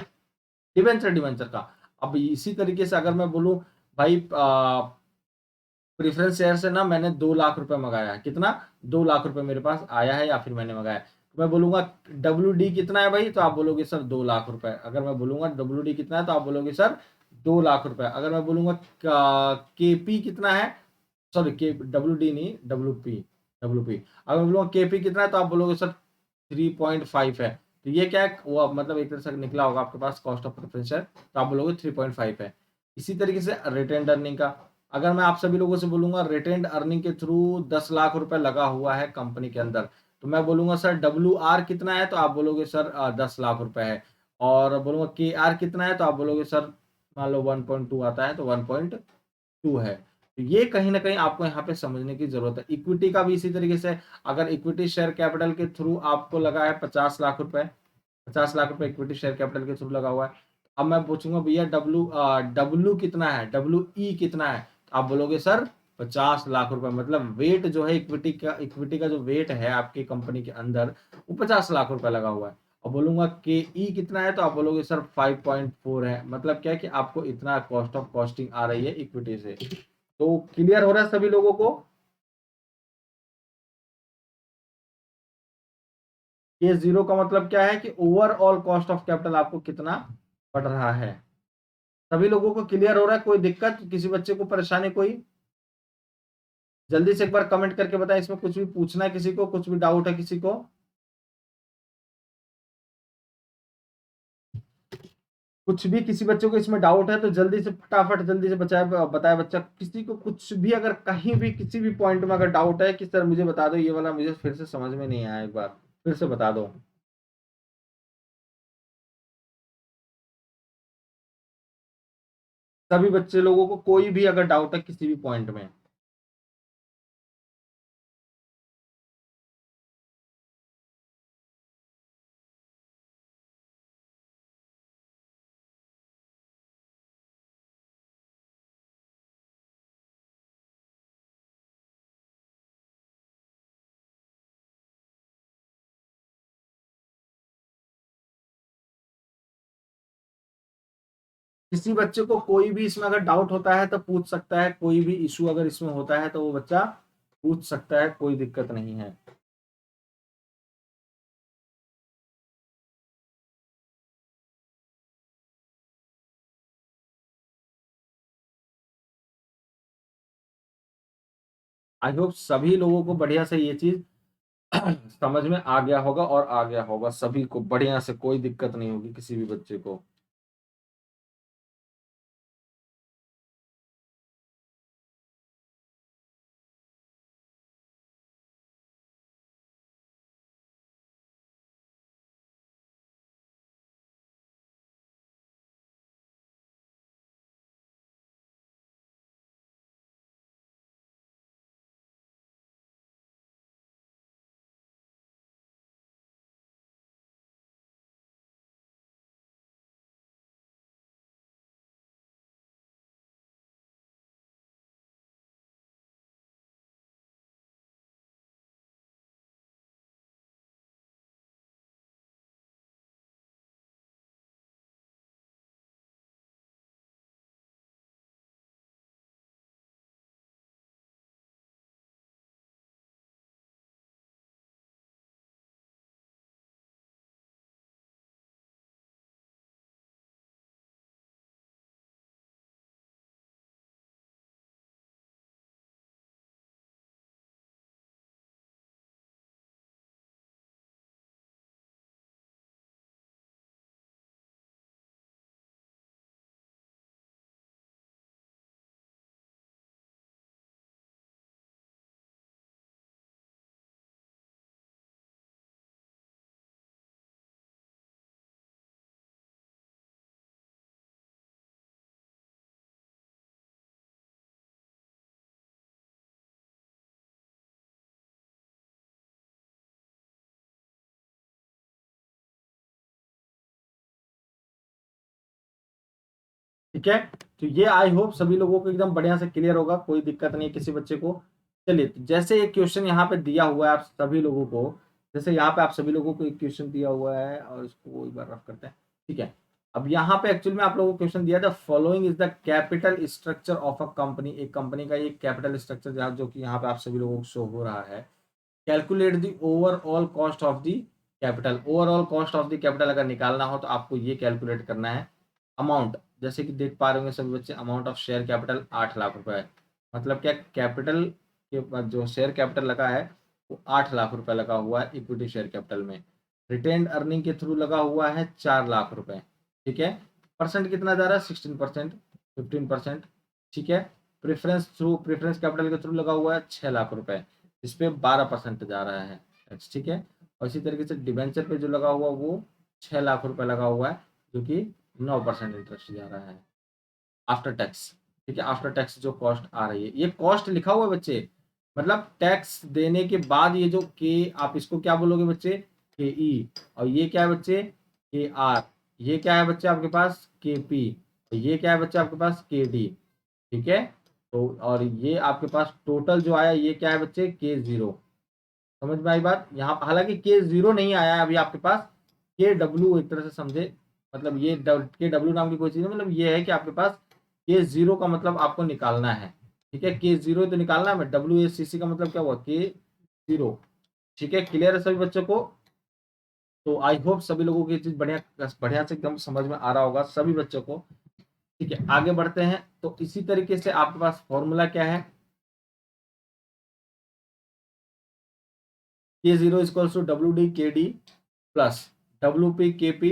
[SPEAKER 1] डिबेंचर डिबेंचर का। अब इसी तरीके से अगर मैं बोलूं भाई प्रेफरेंस शेयर से ना मैंने 2 लाख रुपए मंगाया है, कितना, 2 लाख रुपए मेरे पास आया है या फिर मैंने मंगाया है। तो मैं बोलूंगा डब्ल्यू डी कितना है भाई, तो आप बोलोगे सर 2 लाख रुपए। अगर मैं बोलूंगा डब्ल्यू डी कितना है, तो आप बोलोगे सर 2 लाख रुपए। अगर मैं बोलूंगा के पी कितना है, सॉरी के डब्ल्यू डी नहीं, डब्ल्यू पी, अगर मैं बोलूंगा के पी कितना है, तो आप बोलोगे सर 3.5 है। तो ये क्या है, वो मतलब एक तरह से निकला होगा आपके पास कॉस्ट ऑफ प्रेफरेंस शेयर, तो आप बोलोगे 3.5 है। इसी तरीके से रिटेन अर्निंग का, अगर मैं आप सभी लोगों से बोलूंगा रिटेन अर्निंग के थ्रू 10 लाख रुपए लगा हुआ है कंपनी के अंदर, तो मैं बोलूंगा सर डब्ल्यू आर कितना है, तो आप बोलोगे सर 10 लाख रुपए है। और बोलूंगा के आर कितना है, तो आप बोलोगे सर मान लो 1.2 आता है, तो 1.2 है। तो ये कहीं ना कहीं आपको यहाँ पे समझने की जरूरत है। इक्विटी का भी इसी तरीके से, अगर इक्विटी शेयर कैपिटल के थ्रू आपको लगा है 50 लाख रुपए, 50 लाख रुपए इक्विटी शेयर कैपिटल के थ्रू लगा हुआ है। अब मैं पूछूंगा भैया डब्ल्यू कितना है, डब्ल्यू ई कितना है, तो आप बोलोगे सर 50 लाख रुपए। मतलब वेट जो है इक्विटी का जो वेट है आपकी कंपनी के अंदर, वो 50 लाख रुपए लगा हुआ है। और बोलूंगा के ई कितना है, तो आप बोलोगे सर 5.4 है। मतलब क्या है कि आपको इतना कॉस्ट ऑफ कॉस्टिंग आ रही है इक्विटी से। तो क्लियर हो रहा है सभी लोगों को? ये जीरो का मतलब क्या है कि ओवरऑल कॉस्ट ऑफ कैपिटल आपको कितना पड़ रहा है। सभी लोगों को क्लियर हो रहा है? कोई दिक्कत, किसी बच्चे को परेशानी कोई? जल्दी से एक बार कमेंट करके बताएं, इसमें कुछ भी पूछना है किसी को, कुछ भी डाउट है किसी को? कुछ भी किसी बच्चे को इसमें डाउट है तो जल्दी से फटाफट जल्दी से बताए बच्चा। किसी को कुछ भी अगर कहीं भी किसी भी पॉइंट में अगर डाउट है कि सर मुझे बता दो ये वाला, मुझे फिर से समझ में नहीं आया, एक बार फिर से बता दो। सभी बच्चे लोगों को कोई भी अगर डाउट है किसी भी पॉइंट में। किसी बच्चे को कोई भी इसमें अगर डाउट होता है तो पूछ सकता है, कोई भी इशू अगर इसमें होता है तो वो बच्चा पूछ सकता है, कोई दिक्कत नहीं है। आई होप सभी लोगों को बढ़िया से ये चीज समझ में आ गया होगा, और आ गया होगा सभी को बढ़िया से, कोई दिक्कत नहीं होगी किसी भी बच्चे को। ठीक है, तो ये आई होप सभी लोगों को एकदम बढ़िया से क्लियर होगा, कोई दिक्कत नहीं है किसी बच्चे को। चलिए, तो जैसे एक क्वेश्चन यहाँ पे दिया हुआ है आप सभी लोगों को, जैसे यहाँ पे आप सभी लोगों को एक क्वेश्चन दिया हुआ है, और इसको एक बार रफ करते हैं। ठीक है, अब यहाँ पे एक्चुअली में आप लोगों को क्वेश्चन दिया था, following is the capital structure of a company. एक कंपनी का ये कैपिटल स्ट्रक्चर जो कि यहाँ पे आप सभी लोगों को शो हो रहा है। Calculate the overall cost of the capital. Overall cost of the capital अगर निकालना हो तो आपको ये कैलकुलेट करना है। अमाउंट, जैसे कि देख पा रहे होंगे सभी बच्चे, amount of share capital 8 lakh रुपए है। मतलब क्या, कैपिटल के बाद जो शेयर कैपिटल लगा है वो 8 लाख रुपए लगा हुआ है इक्विटी शेयर कैपिटल में। रिटेन्ड अर्निंग के थ्रू लगा हुआ है 4 लाख रुपए। ठीक है, परसेंट कितना जा रहा है, 16%, 15%। ठीक है, प्रेफरेंस कैपिटल के थ्रू लगा हुआ है 6 लाख रुपए, इस पे 12% जा रहा है टैक्स। ठीक है, और इसी तरीके से डिवेंचर पे जो लगा हुआ वो 6 लाख रुपए लगा हुआ है, जो कि 9% इंटरेस्ट जा रहा है आफ्टर टैक्स। ठीक है, आफ्टर टैक्स जो कॉस्ट आ रही है, ये कॉस्ट लिखा हुआ है बच्चे, मतलब टैक्स देने के बाद ये जो के, आप इसको क्या बोलोगे बच्चे, के ई। और ये क्या है बच्चे, के आर। ये क्या है बच्चे आपके पास, के पी। ये क्या है बच्चे आपके पास, के डी। ठीक है, तो और ये आपके पास टोटल जो आया ये क्या है बच्चे, के जीरो। समझ में आई बात? यहाँ हालांकि के जीरो नहीं आया है अभी आपके पास, के डब्ल्यू एक तरह से समझे, मतलब ये के डब्ल्यू नाम की कोई चीज नहीं, मतलब ये है कि आपके पास के जीरो का मतलब आपको निकालना है। ठीक है, के जीरो तो निकालना है, डब्ल्यू ए सी सी का मतलब क्या हुआ, के जीरो। ठीक है, क्लियर है सभी बच्चों को? तो आई होप सभी लोगों को ये चीज बढ़िया बढ़िया से एकदम समझ में आ रहा होगा सभी बच्चों को। ठीक है, आगे बढ़ते हैं। तो इसी तरीके से आपके पास फॉर्मूला क्या है, K0 equals to WD KD plus WP KP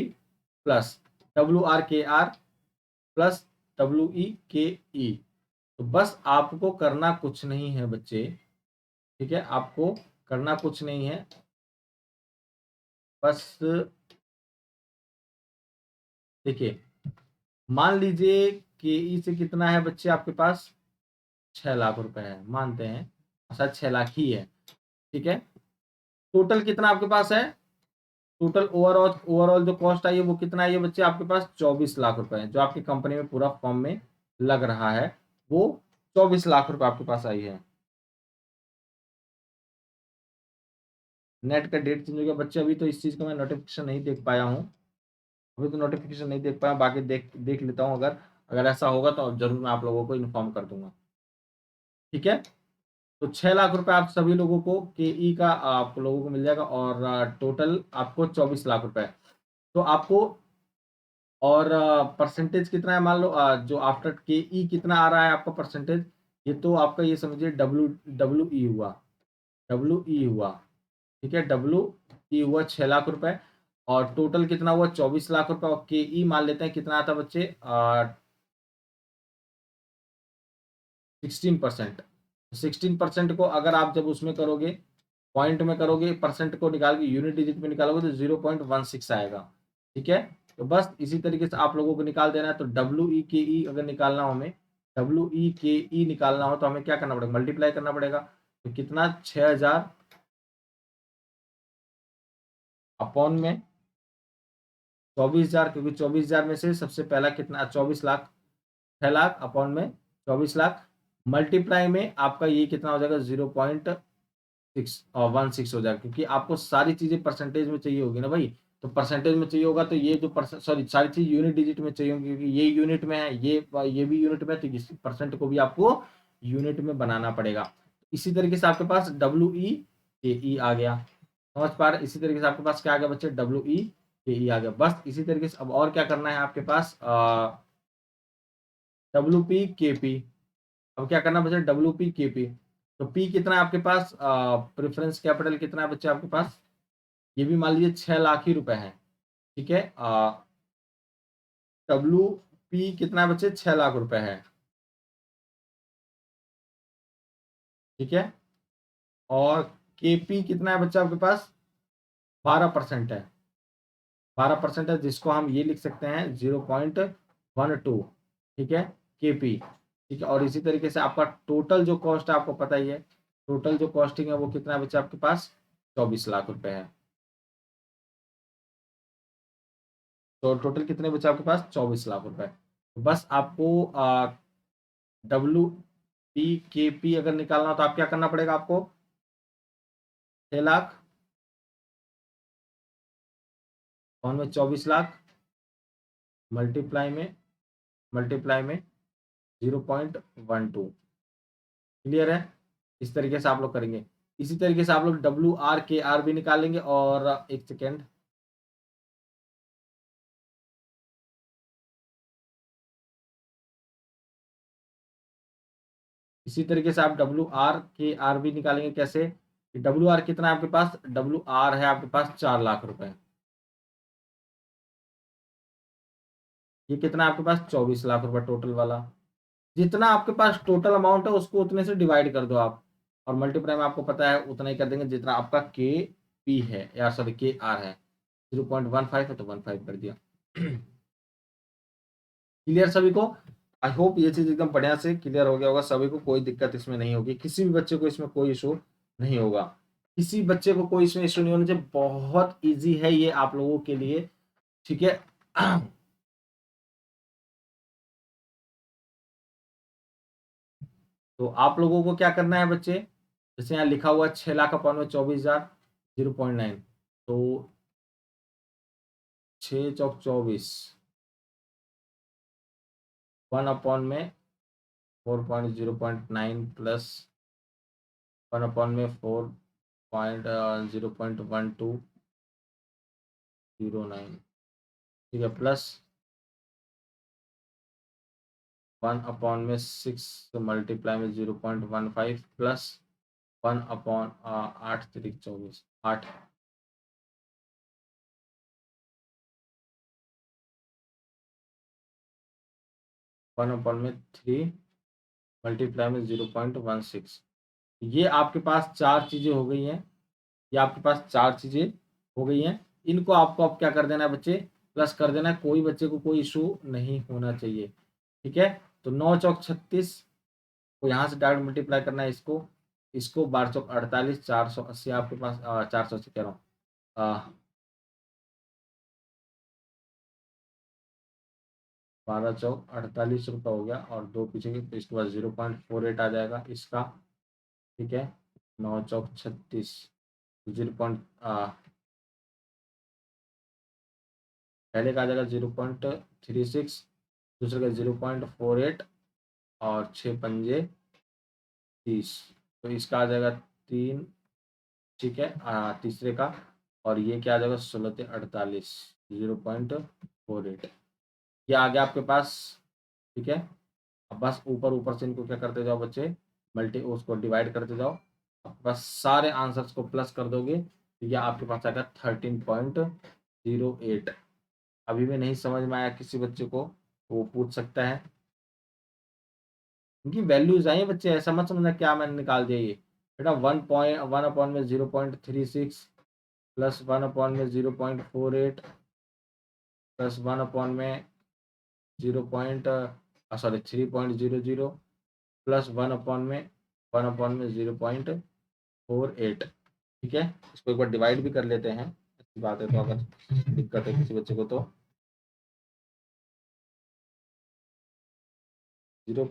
[SPEAKER 1] plus WR KR plus WE KE। तो बस आपको करना कुछ नहीं है बच्चे, ठीक है, आपको करना कुछ नहीं है, बस देखिए, मान लीजिए KE से कितना है बच्चे आपके पास, 6 लाख रुपए है, मानते हैं शायद 6 लाख ही है, ठीक है। टोटल कितना आपके पास है, टोटल ओवरऑल जो कॉस्ट आई है वो कितना आई है बच्चे आपके पास, 24 लाख रुपए है, जो आपकी कंपनी में पूरा फॉर्म में लग रहा है वो 24 लाख रुपए आपके पास आई है। नेट का डेट चेंज हो गया बच्चे, अभी तो इस चीज का मैं नोटिफिकेशन नहीं देख पाया हूँ, अभी तो नोटिफिकेशन नहीं देख पाया, बाकी देख देख लेता हूँ, अगर अगर ऐसा होगा तो जरूर मैं आप लोगों को इन्फॉर्म कर दूंगा, ठीक है। तो 6 लाख रुपए आप सभी लोगों को KE का आप लोगों को मिल जाएगा, और टोटल आपको 24 लाख रुपए। तो आपको और परसेंटेज कितना है, मान लो जो आफ्टर KE कितना आ रहा है आपका परसेंटेज, ये तो आपका ये समझिए WE हुआ, WE हुआ, ठीक है, WE हुआ 6 लाख रुपए, और टोटल कितना हुआ 24 लाख रुपए, और KE मान लेते हैं कितना आता है बच्चे, 16%। 16% को अगर आप जब उसमें करोगे, पॉइंट में करोगे, परसेंट को निकाल के यूनिट डिजिट में निकालोगे तो 0.16 आएगा, ठीक है। तो बस इसी तरीके से आप लोगों को निकाल देना है। तो WE अगर निकालना हो हमें, WE निकालना हो तो हमें क्या करना पड़ेगा, मल्टीप्लाई करना पड़ेगा। तो कितना, 6,000 अपॉन में 24,000, क्योंकि 24,000 में से सबसे पहला कितना, 24 लाख, 6 लाख अपॉन में 24 लाख, मल्टीप्लाई में आपका ये कितना हो जाएगा, 0.6 हो जाएगा, क्योंकि आपको सारी चीजें परसेंटेज में चाहिए होगी ना भाई। तो परसेंटेज में चाहिए होगा तो ये जो सॉरी, सारी चीज यूनिट डिजिट में चाहिए होगी, क्योंकि ये यूनिट में है, ये भी यूनिट में है, तो इस परसेंट को भी आपको यूनिट में बनाना पड़ेगा। इसी तरीके से आपके पास WE आ गया, समझ पा रहे, इसी तरीके से आपके पास क्या आ गया बच्चे, WE आ गया। बस इसी तरीके से अब और क्या करना है आपके पास, WP KP। अब क्या करना बच्चे, WP KP। तो P कितना है आपके पास, प्रेफरेंस कैपिटल कितना है बच्चे आपके पास, ये भी मान लीजिए 6 लाख ही रुपए है, ठीक है। WP कितना है बच्चे, 6 लाख रुपए है, ठीक है। और KP कितना है बच्चा आपके पास, 12% है, 12% है, जिसको हम ये लिख सकते हैं 0.12, ठीक है, KP, ठीक है। और इसी तरीके से आपका टोटल जो कॉस्ट है आपको पता ही है, टोटल जो कॉस्टिंग है वो कितना बच्चा आपके पास, 24 लाख रुपए है। तो टोटल कितने बचे आपके पास, 24 लाख रुपए। तो बस आपको WP KP अगर निकालना हो तो आप क्या करना पड़ेगा आपको, 6 लाख और में 24 लाख, मल्टीप्लाई में 0.12, क्लियर है। इस तरीके से आप लोग करेंगे, इसी तरीके से आप लोग WR KR भी निकालेंगे। और एक सेकेंड, इसी तरीके से आप WR KR भी निकालेंगे, कैसे, WR कितना है आपके पास, WR है आपके पास 4 लाख रुपए, ये कितना है आपके पास, 24 लाख रुपए टोटल वाला। जितना आपके पास टोटल अमाउंट है उसको उतने से डिवाइड कर दो आप, और मल्टीप्लाई में आपको पता है उतना ही कर देंगे जितना आपका KP है, या सॉरी KR है, 0.15 है तो 15 कर दिया। क्लियर सभी को, आई होप ये चीज एकदम बढ़िया से क्लियर हो गया होगा सभी को, कोई दिक्कत इसमें नहीं होगी, किसी भी बच्चे को इसमें कोई इशू नहीं होगा, किसी बच्चे को कोई इसमें इशू नहीं होना चाहिए, बहुत ईजी है ये आप लोगों के लिए, ठीक है। तो आप लोगों को क्या करना है बच्चे, जैसे यहाँ लिखा हुआ 6 लाख अपॉन में 24,000, 0.9, तो 6 चौक 24, 1 अपॉन में 4.0.9 प्लस 1 अपॉन में 4.0.1209, ठीक है, प्लस 1 अपॉन में 6 मल्टीप्लाई में 0.15 प्लस 1 अपॉन 8 3 24, 8 1/3 मल्टीप्लाई में 0.16। ये आपके पास 4 चीज़ें हो गई हैं। ये आपके पास 4 चीज़ें हो गई हैं। इनको आपको अब क्या कर देना है बच्चे, प्लस कर देना है। कोई बच्चे को कोई इशू नहीं होना चाहिए, ठीक है। तो 9 चौक 36 को यहाँ से डायरेक्ट मल्टीप्लाई करना है इसको 12 चौक 48, 480 आपके पास 480 कह रहा हूँ, 12 चौक 48 रुपये हो गया और 2 पीछे के, तो इसके बाद 0.48 आ जाएगा इसका, ठीक है। 9 चौक 36 0. पहले का आ जाएगा 0.36, दूसरे का 0.48 और 6 पंजे 30, तो इसका आ जाएगा 3, ठीक है। तीसरे का, और ये क्या आ जाएगा 16×48 0.48, ये आ गया आपके पास, ठीक है। अब बस ऊपर ऊपर से इनको क्या करते जाओ बच्चे, मल्टी उसको डिवाइड करते जाओ, बस सारे आंसर्स को प्लस कर दोगे तो ये आपके पास आएगा 13.08। अभी भी नहीं समझ में आया किसी बच्चे को, वो पूछ सकता है। इनकी वैल्यूज आई बच्चे, ऐसा मत समझना क्या मैंने निकाल दिया ये बेटा। 1/1/0.36 प्लस 1/0.48 प्लस 3.00 प्लस 0.48, ठीक है। इसको एक बार डिवाइड भी कर लेते हैं, अच्छी बात है। तो अगर दिक्कत है किसी बच्चे को तो 0.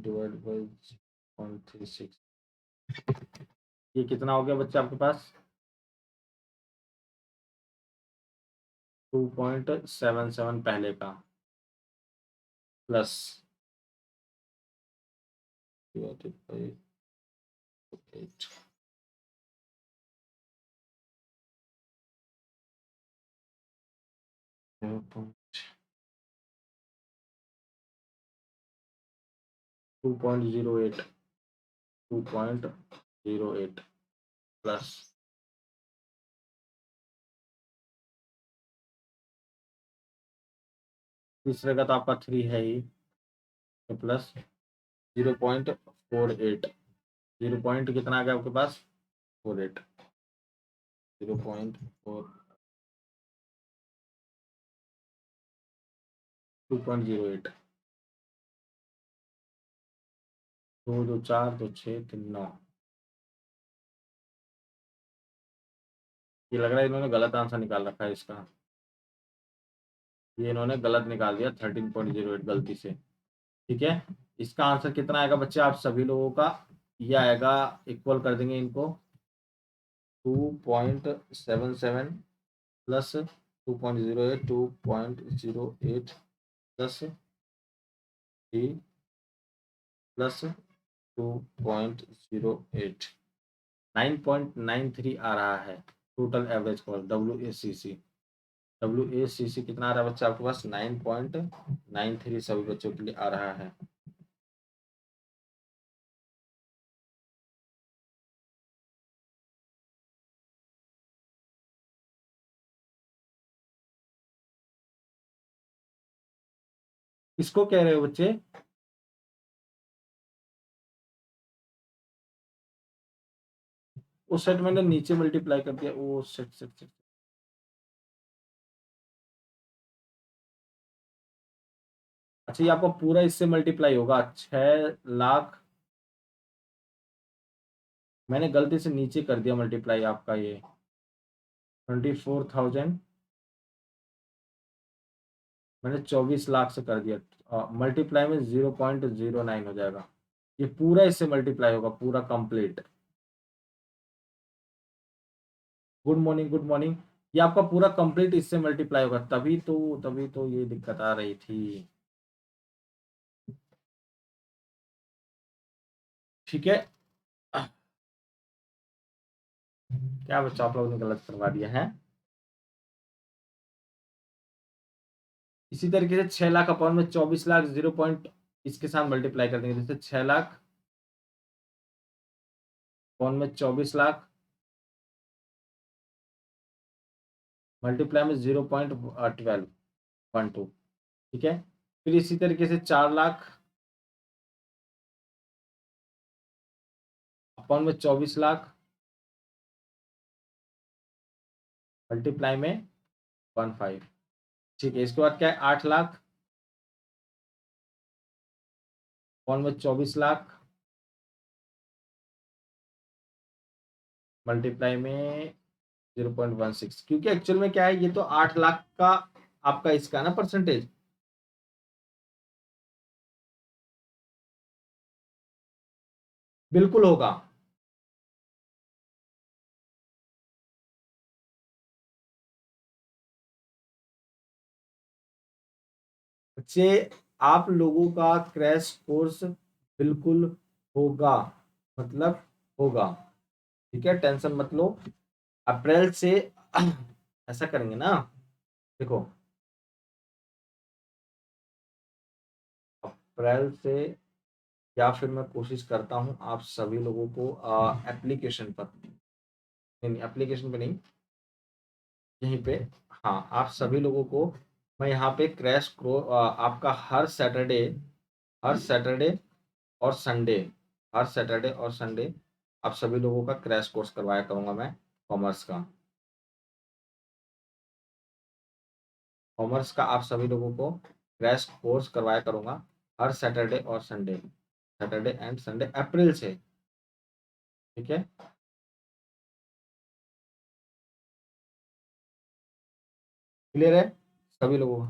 [SPEAKER 1] डिवाइड बाई 0.36, ये कितना हो गया बच्चे आपके पास 2.77 पहले का, plus divided by 8, two point zero eight plus तीसरे का तो आपका 3 है ही, तो प्लस 0.48, 0 पॉइंट कितना आ गया आपके पास 48, 0.4 2.08, 2 2 4 2 6 3 9। ये लग रहा है इन्होंने गलत आंसर निकाल रखा है इसका, ये इन्होंने गलत निकाल दिया 13.08 गलती से, ठीक है। इसका आंसर कितना आएगा बच्चे आप सभी लोगों का, ये आएगा, इक्वल कर देंगे इनको, 2.77 प्लस 2.08 2.08 प्लस 3 प्लस 2.08 9.93 आ रहा है total average call WACC। WACC कितना आ रहा है बच्चा आपके पास 9.93 सभी बच्चों के लिए आ रहा है। किसको कह रहे हो बच्चे, उस सेट मैंने नीचे मल्टीप्लाई कर दिया, वो सेट। अच्छा, ये आपका पूरा इससे मल्टीप्लाई होगा 6 लाख, मैंने गलती से नीचे कर दिया मल्टीप्लाई आपका ये 24,000, मैंने 24 लाख से कर दिया, मल्टीप्लाई में 0.09 हो जाएगा। ये पूरा इससे मल्टीप्लाई होगा पूरा complete. Good morning good morning, ये आपका पूरा कंप्लीट इससे मल्टीप्लाई होगा, तभी तो ये दिक्कत आ रही थी, ठीक है। क्या बच्चा आप लोगों ने गलत करवा दिया है। इसी तरीके से 6 लाख अपॉन में 24 लाख इसके साथ मल्टीप्लाई कर देंगे, जैसे 6 लाख कौन में 24 लाख मल्टीप्लाई में 0.12 ठीक है। फिर इसी तरीके से 4 लाख अपॉन में 24 लाख मल्टीप्लाई में 15 ठीक है। इसके बाद क्या है 8 लाख अपॉन में 24 लाख मल्टीप्लाई में 0.16 क्योंकि एक्चुअल में क्या है ये तो 8 लाख का आपका इसका ना परसेंटेज बिल्कुल होगा। बच्चे आप लोगों का क्रैश कोर्स बिल्कुल होगा, मतलब होगा, ठीक है, टेंशन मत लो। अप्रैल से ऐसा करेंगे ना, देखो अप्रैल से या फिर मैं कोशिश करता हूं आप सभी लोगों को एप्लीकेशन पर नहीं, एप्लीकेशन पे नहीं, यहीं पे, हाँ आप सभी लोगों को मैं यहाँ पे क्रैश क्रो आपका हर सैटरडे और संडे हर सैटरडे और संडे आप सभी लोगों का क्रैश कोर्स करवाया करूंगा मैं कॉमर्स का। कॉमर्स का आप सभी लोगों को क्रैश कोर्स करवाया करूंगा हर सैटरडे एंड संडे अप्रैल से, ठीक है। क्लियर है सभी लोगों को?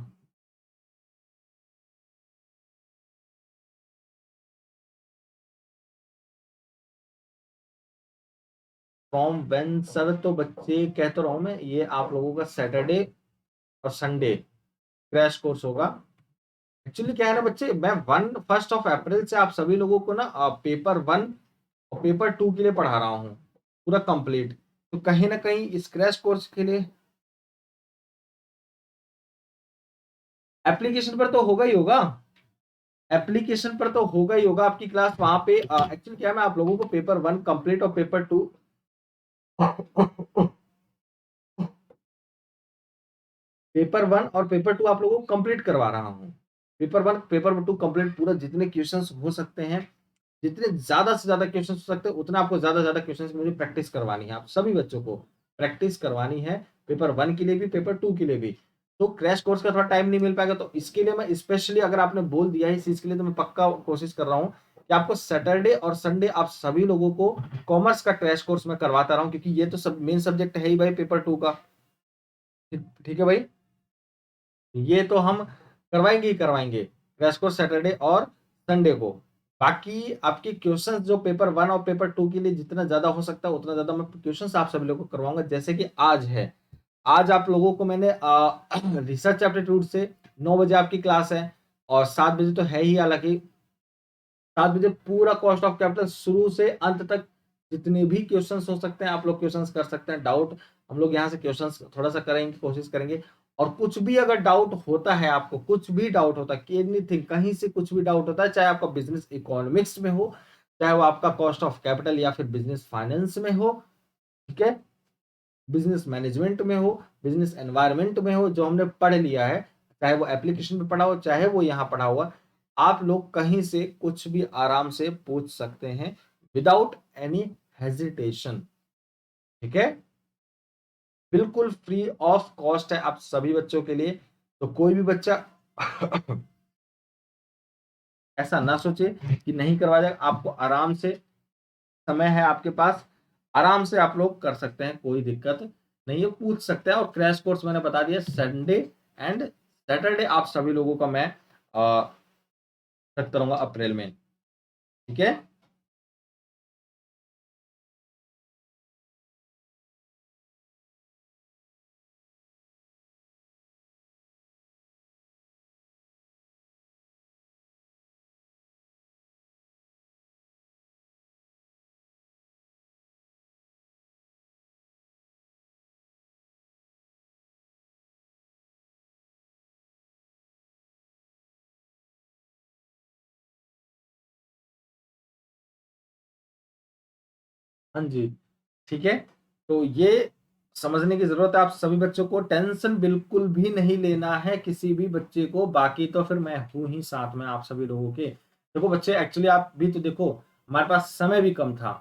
[SPEAKER 1] फ्रॉम व्हेन सर, तो बच्चे कह तो रहा हूं मैं, ये आप लोगों का सैटरडे और संडे क्रैश कोर्स होगा। एक्चुअली क्या है ना बच्चे, मैं 1 अप्रैल से आप सभी लोगों को ना पेपर 1 और पेपर 2 के लिए पढ़ा रहा हूँ पूरा कंप्लीट। तो कहीं ना कहीं इस क्रैश कोर्स के लिए एप्लीकेशन पर तो होगा ही होगा, एप्लीकेशन पर तो होगा ही होगा आपकी क्लास वहां पे। एक्चुअली क्या है, मैं आप लोगों को पेपर 1 कंप्लीट और पेपर 2 पेपर 2 आप लोगों को कंप्लीट करवा रहा हूँ। पेपर 1 पेपर 2 कंप्लीट पूरा, जितने क्वेश्चंस हो सकते हैं, जितने ज्यादा से ज्यादा क्वेश्चन हो सकते हैं उतना आपको ज्यादा ज्यादा क्वेश्चन मुझे प्रैक्टिस करवानी है, आप सभी बच्चों को प्रैक्टिस करवानी है, पेपर 1 के लिए भी पेपर 2 के लिए भी। तो क्रैश कोर्स का थोड़ा टाइम नहीं मिल पाएगा, तो इसके लिए मैं स्पेशली, अगर आपने बोल दिया है इस चीज के लिए, तो मैं पक्का कोशिश कर रहा हूँ कि आपको सैटरडे और संडे आप सभी लोगों को कॉमर्स का क्रैश कोर्स मैं करवाता रहा हूँ, क्योंकि ये तो सब मेन सब्जेक्ट है ही भाई पेपर 2 का। ठीक है भाई, ये तो हम करवाएंगे ही करवाएंगे क्रैश कोर्स सैटरडे और संडे को। बाकी आपके क्वेश्चंस जो पेपर 1 और पेपर 2 के लिए जितना ज्यादा हो सकता है उतना ज्यादा मैं क्वेश्चंस आप सभी लोगों को करवाऊंगा। जैसे कि आज है, आज आप लोगों को मैंने रिसर्च एप्टीट्यूड से 9 बजे आपकी क्लास है, और 7 बजे तो है ही, हालांकि 7 बजे पूरा कॉस्ट ऑफ कैपिटल शुरू से अंत तक जितने भी क्वेश्चंस हो सकते हैं आप लोग क्वेश्चंस कर सकते हैं। डाउट हम लोग यहाँ से क्वेश्चंस थोड़ा सा करेंगे, कोशिश करेंगे। और कुछ भी अगर डाउट होता है, आपको कुछ भी डाउट होता है, एनीथिंग कहीं से कुछ भी डाउट होता है, चाहे आपका बिजनेस इकोनॉमिक्स में हो, चाहे वो आपका कॉस्ट ऑफ कैपिटल या फिर बिजनेस फाइनेंस में हो, ठीक है, बिजनेस मैनेजमेंट में हो, बिजनेस एनवायरमेंट में हो, जो हमने पढ़ लिया है, चाहे वो एप्लीकेशन में पढ़ा हो चाहे वो यहाँ पढ़ा हुआ, आप लोग कहीं से कुछ भी आराम से पूछ सकते हैं विदाउट एनी हेजिटेशन, ठीक है। बिल्कुल फ्री ऑफ कॉस्ट है आप सभी बच्चों के लिए। तो कोई भी बच्चा ऐसा ना सोचे कि नहीं करवाया जाएगा, आपको आराम से, समय है आपके पास, आराम से आप लोग कर सकते हैं, कोई दिक्कत नहीं है, पूछ सकते हैं। और क्रैश कोर्स मैंने बता दिया संडे एंड सैटरडे आप सभी लोगों का मैं रखता रहूंगा अप्रैल में, ठीक है। हाँ जी, ठीक है। तो ये समझने की ज़रूरत है आप सभी बच्चों को, टेंशन बिल्कुल भी नहीं लेना है किसी भी बच्चे को, बाकी तो फिर मैं हूँ ही साथ में आप सभी लोगों के। देखो बच्चे, एक्चुअली आप भी तो देखो, हमारे पास समय भी कम था।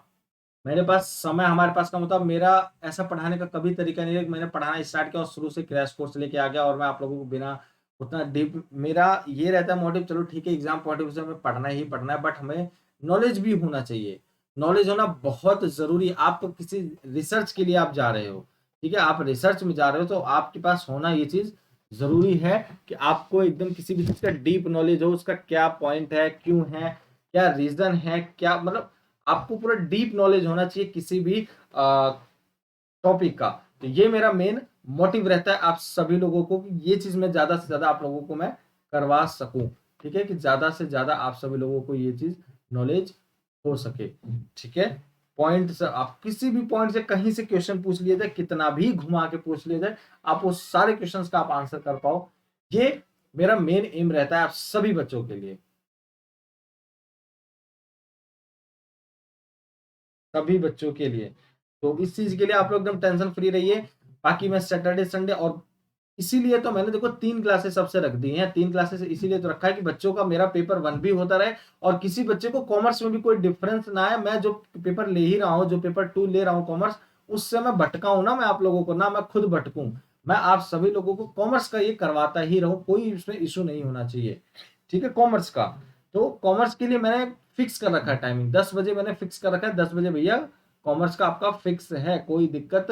[SPEAKER 1] मेरे पास समय हमारे पास कम था, मेरा ऐसा पढ़ाने का कभी तरीका नहीं है कि मैंने पढ़ाना स्टार्ट किया और शुरू से क्रैश कोर्स लेके आ गया और मैं आप लोगों को बिना उतना डीप, मेरा ये रहता है मोटिव, चलो ठीक है एग्ज़ाम पॉइंट ऑफ व्यू से हमें पढ़ना ही पढ़ना है, बट हमें नॉलेज भी होना चाहिए। नॉलेज होना बहुत ज़रूरी है। आप किसी रिसर्च के लिए आप जा रहे हो, ठीक है? आप रिसर्च में जा रहे हो तो आपके पास होना ये चीज़ ज़रूरी है कि आपको एकदम किसी भी चीज़ का डीप नॉलेज हो, उसका क्या पॉइंट है, क्यों है, क्या रीज़न है, क्या मतलब आपको पूरा डीप नॉलेज होना चाहिए किसी भी टॉपिक का। तो ये मेरा मेन मोटिव रहता है आप सभी लोगों को कि ये चीज़ मैं ज़्यादा से ज़्यादा आप लोगों को मैं करवा सकूँ, ठीक है? कि ज़्यादा से ज़्यादा आप सभी लोगों को ये चीज़ नॉलेज हो सके, ठीक है? पॉइंट से आप किसी भी पॉइंट से कहीं से क्वेश्चन पूछ लिया जाए, कितना भी घुमा के पूछ लिया जाए, आप वो सारे क्वेश्चंस का आप आंसर कर पाओ। ये मेरा मेन एम रहता है आप सभी बच्चों के लिए, सभी बच्चों के लिए। तो इस चीज़ के लिए आप लोग एकदम टेंशन फ्री रहिए। बाकी मैं सैटरडे, संडे और इसीलिए तो मैंने देखो 3 क्लासेस सबसे रख दी हैं। 3 क्लासेस इसीलिए तो रखा है कि बच्चों का मेरा पेपर 1 भी होता रहे और किसी बच्चे को कॉमर्स में भी कोई डिफरेंस ना आए। मैं जो पेपर ले ही रहा हूँ, जो पेपर 2 ले रहा हूँ कॉमर्स, उससे मैं भटकाऊँ ना मैं आप लोगों को, ना मैं खुद भटकूँ। मैं आप सभी लोगों को कॉमर्स का ये करवाता ही रहूँ, कोई इसमें इश्यू नहीं होना चाहिए। ठीक है? कॉमर्स का। तो कॉमर्स के लिए मैंने फिक्स कर रखा है टाइमिंग, 10 बजे मैंने फिक्स कर रखा है, 10 बजे भैया कॉमर्स का आपका फिक्स है, कोई दिक्कत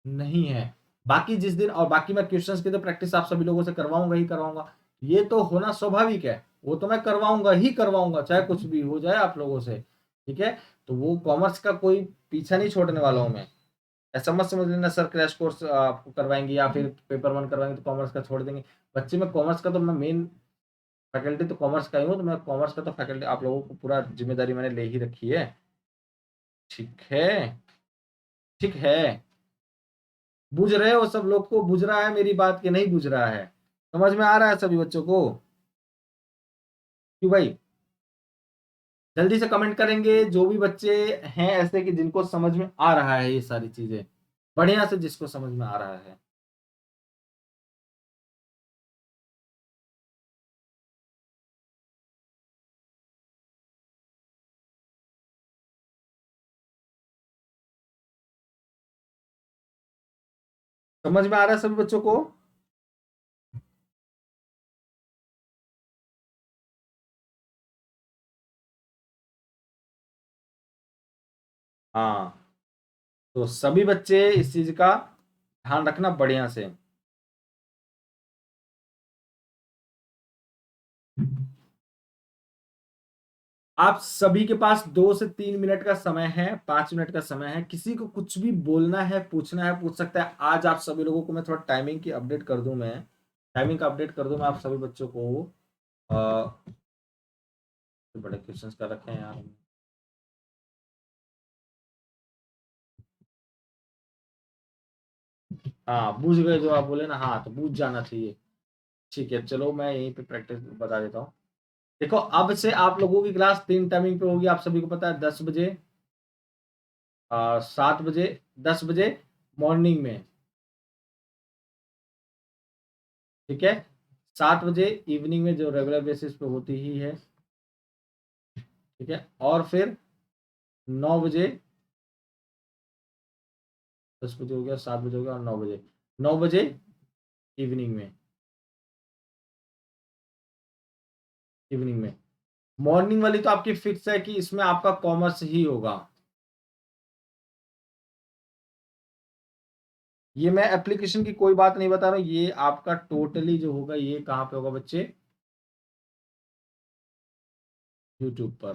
[SPEAKER 1] नहीं है। बाकी जिस दिन और बाकी मैं क्वेश्चंस की तो प्रैक्टिस आप सभी लोगों से करवाऊंगा ही करवाऊंगा, ये तो होना स्वाभाविक है, वो तो मैं करवाऊंगा ही करवाऊंगा चाहे कुछ भी हो जाए आप लोगों से, ठीक है? तो वो कॉमर्स का कोई पीछा नहीं छोड़ने वाला हूं मैं। ऐसा मत समझ लेना सर क्रैश कोर्स आपको करवाएंगे या फिर पेपर 1 करवाएंगे तो कॉमर्स का छोड़ देंगे। बच्चे में कॉमर्स का तो मैं मेन फैकल्टी तो कॉमर्स का ही हूँ, तो मैं कॉमर्स का तो फैकल्टी आप लोगों को पूरा जिम्मेदारी मैंने ले ही रखी है। ठीक है, ठीक है। बुझ रहे हो सब लोग को, बुझ रहा है मेरी बात की नहीं बुझ रहा है? समझ में आ रहा है सभी बच्चों को? क्यों भाई? जल्दी से कमेंट करेंगे जो भी बच्चे हैं ऐसे कि जिनको समझ में आ रहा है ये सारी चीजें, बढ़िया से जिसको समझ में आ रहा है। समझ में आ रहा है सभी बच्चों को? हाँ, तो सभी बच्चे इस चीज का ध्यान रखना बढ़िया से। आप सभी के पास 2 से 3 मिनट का समय है, 5 मिनट का समय है, किसी को कुछ भी बोलना है पूछना है पूछ सकता है। आज आप सभी लोगों को मैं थोड़ा टाइमिंग की अपडेट कर दूं, मैं टाइमिंग का अपडेट कर दूं मैं आप सभी बच्चों को। बड़े क्वेश्चंस कर रखे हैं यार। हाँ, बूझ गए जो आप बोले ना, हाँ तो बूझ जाना चाहिए। ठीक है, चलो मैं यहीं पे प्रैक्टिस बता देता हूँ। देखो अब से आप लोगों की क्लास 3 टाइमिंग पे होगी, आप सभी को पता है, 10 बजे, 7 बजे, 10 बजे मॉर्निंग में, ठीक है? 7 बजे इवनिंग में जो रेगुलर बेसिस पे होती ही है, ठीक है? और फिर 9 बजे, 10 बजे हो गया, 7 बजे हो गया और 9 बजे, 9 बजे इवनिंग में, इवनिंग में। मॉर्निंग वाली तो आपकी फिक्स है कि इसमें आपका कॉमर्स ही होगा। ये मैं एप्लीकेशन की कोई बात नहीं बता रहा हूँ, ये आपका टोटली जो होगा ये कहाँ पे होगा बच्चे? यूट्यूब पर,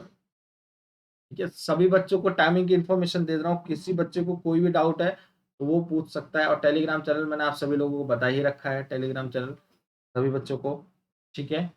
[SPEAKER 1] ठीक है? सभी बच्चों को टाइमिंग की इन्फॉर्मेशन दे रहा हूँ, किसी बच्चे को कोई भी डाउट है तो वो पूछ सकता है। और टेलीग्राम चैनल मैंने आप सभी लोगों को बता ही रखा है, टेलीग्राम चैनल सभी बच्चों को, ठीक है?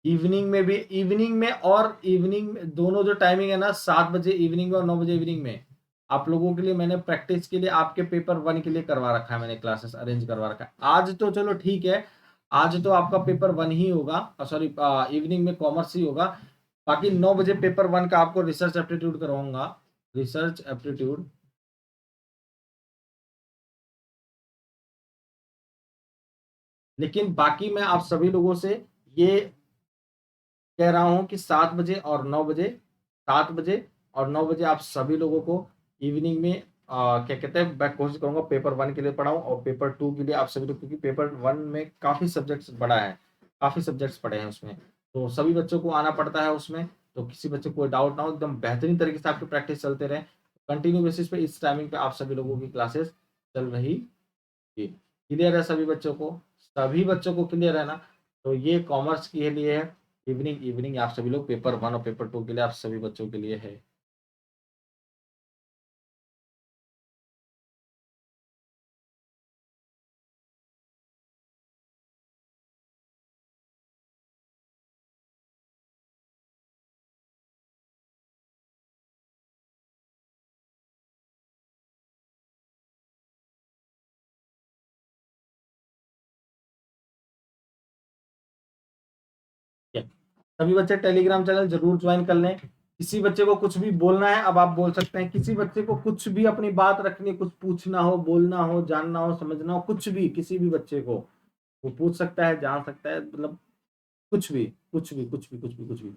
[SPEAKER 1] इवनिंग में भी, इवनिंग में और इवनिंग में दोनों जो टाइमिंग है ना, 7 बजे इवनिंग में और 9 बजे इवनिंग में, आप लोगों के लिए मैंने प्रैक्टिस के लिए आपके पेपर 1 के लिए करवा रखा है, मैंने क्लासेस अरेंज करवा रखा है। आज तो चलो ठीक है, आज तो आपका पेपर 1 ही होगा, सॉरी इवनिंग में कॉमर्स ही होगा। बाकी 9 बजे पेपर 1 का आपको रिसर्च एप्टीट्यूड करवाऊँगा, रिसर्च एप्टीट्यूड। लेकिन बाकी मैं आप सभी लोगों से ये कह रहा हूँ कि 7 बजे और 9 बजे, 7 बजे और 9 बजे आप सभी लोगों को इवनिंग में क्या कहते हैं, मैं कोशिश करूँगा पेपर 1 के लिए पढ़ाऊँ और पेपर 2 के लिए आप सभी लोग, क्योंकि पेपर 1 में काफ़ी सब्जेक्ट्स बड़ा है, काफ़ी सब्जेक्ट्स पड़े हैं उसमें, तो सभी बच्चों को आना पड़ता है उसमें, तो किसी बच्चे को कोई डाउट ना हो, एकदम बेहतरीन तरीके से आपकी प्रैक्टिस चलते रहे। कंटिन्यू बेसिस पे इस टाइमिंग पे आप सभी लोगों की क्लासेस चल रही थी। क्लियर है सभी बच्चों को? सभी बच्चों को क्लियर है ना? तो ये कॉमर्स के लिए है। इवनिंग इवनिंग आप सभी लोग पेपर 1 और पेपर 2 के लिए आप सभी बच्चों के लिए है। ठीक है। सभी बच्चे टेलीग्राम चैनल ज़रूर जॉइन कर लें। किसी बच्चे को कुछ भी बोलना है, अब आप बोल सकते हैं। किसी बच्चे को कुछ भी अपनी बात रखनी है, कुछ पूछना हो, बोलना हो, जानना हो, समझना हो, कुछ भी, किसी भी बच्चे को, वो पूछ सकता है, जान सकता है, मतलब कुछ भी, कुछ भी, कुछ भी, कुछ भी, कुछ भी।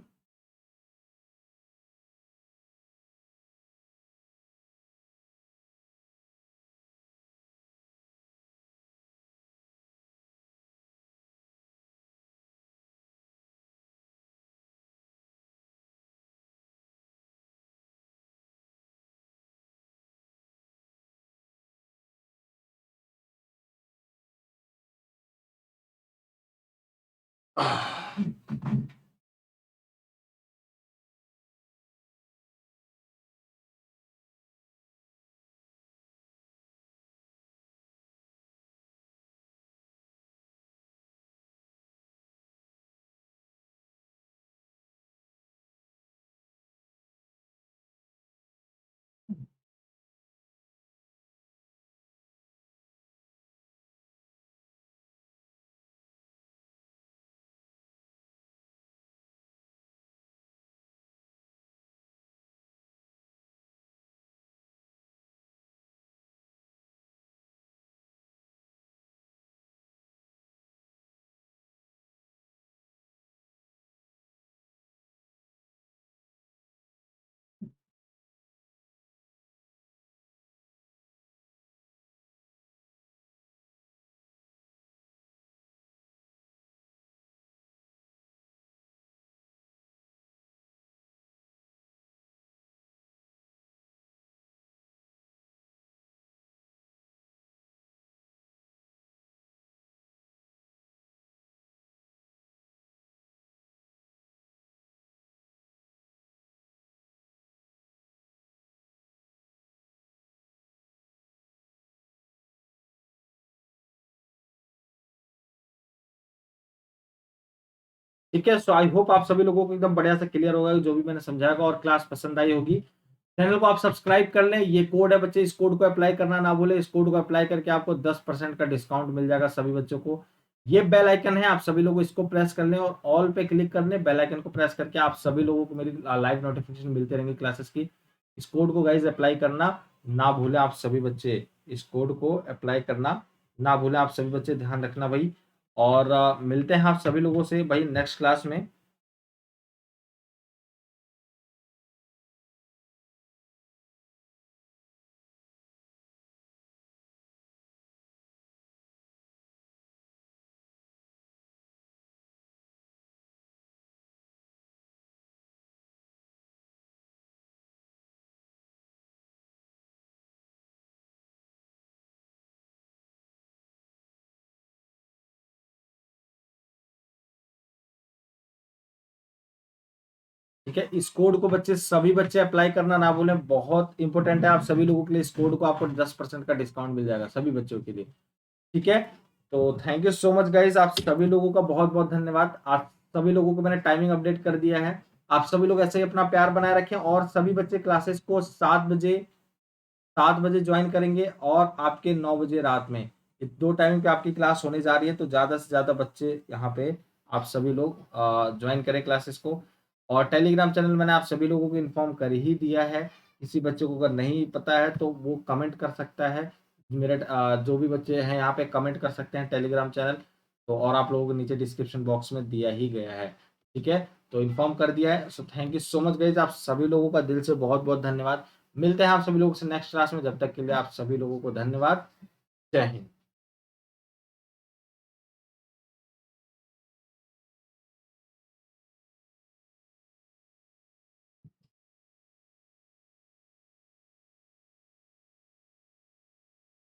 [SPEAKER 1] ठीक है, सो आई होप आप सभी लोगों को एकदम बढ़िया से क्लियर होगा जो भी मैंने समझाया होगा और क्लास पसंद आई होगी। चैनल को आप सब्सक्राइब कर लें। ये कोड है बच्चे, इस कोड को अप्लाई करना ना भूलें। इस कोड को अप्लाई करके आपको 10% का डिस्काउंट मिल जाएगा सभी बच्चों को। ये बेल आइकन है, आप सभी लोग इसको प्रेस कर लें और ऑल पे क्लिक कर लें। बेल आइकन को प्रेस करके आप सभी लोगों को मेरी लाइव नोटिफिकेशन मिलते रहेंगे क्लासेस की। इस कोड को गाइज अप्लाई करना ना भूलें आप सभी बच्चे। इस कोड को अप्लाई करना ना भूलें आप सभी बच्चे, ध्यान रखना भाई। और मिलते हैं आप सभी लोगों से भाई नेक्स्ट क्लास में। ठीक है, इस कोड को बच्चे, सभी बच्चे अप्लाई करना ना भूलें, बहुत इंपॉर्टेंट है आप सभी लोगों के लिए। इस कोड को आपको 10% का डिस्काउंट मिल जाएगा सभी बच्चों के लिए। ठीक है, तो thank you so much guys, आप सभी लोगों का बहुत बहुत धन्यवाद। आप सभी लोगों को मैंने टाइमिंग अपडेट कर दिया है। आप सभी लोग ऐसे ही अपना प्यार बनाए रखें और सभी बच्चे क्लासेस को 7 बजे ज्वाइन करेंगे और आपके 9 बजे रात में, ये 2 टाइम पे आपकी क्लास होने जा रही है। तो ज़्यादा से ज़्यादा बच्चे यहाँ पे आप सभी लोग ज्वाइन करें क्लासेस को। और टेलीग्राम चैनल मैंने आप सभी लोगों को इन्फॉर्म कर ही दिया है। किसी बच्चे को अगर नहीं पता है तो वो कमेंट कर सकता है। मेरे जो भी बच्चे हैं यहाँ पे कमेंट कर सकते हैं टेलीग्राम चैनल, तो और आप लोगों को नीचे डिस्क्रिप्शन बॉक्स में दिया ही गया है। ठीक है? तो इन्फॉर्म कर दिया है। So thank you so much guys, आप सभी लोगों का दिल से बहुत-बहुत धन्यवाद। मिलते हैं आप सभी लोगों से नेक्स्ट क्लास में, जब तक के लिए आप सभी लोगों को धन्यवाद। जय हिंद।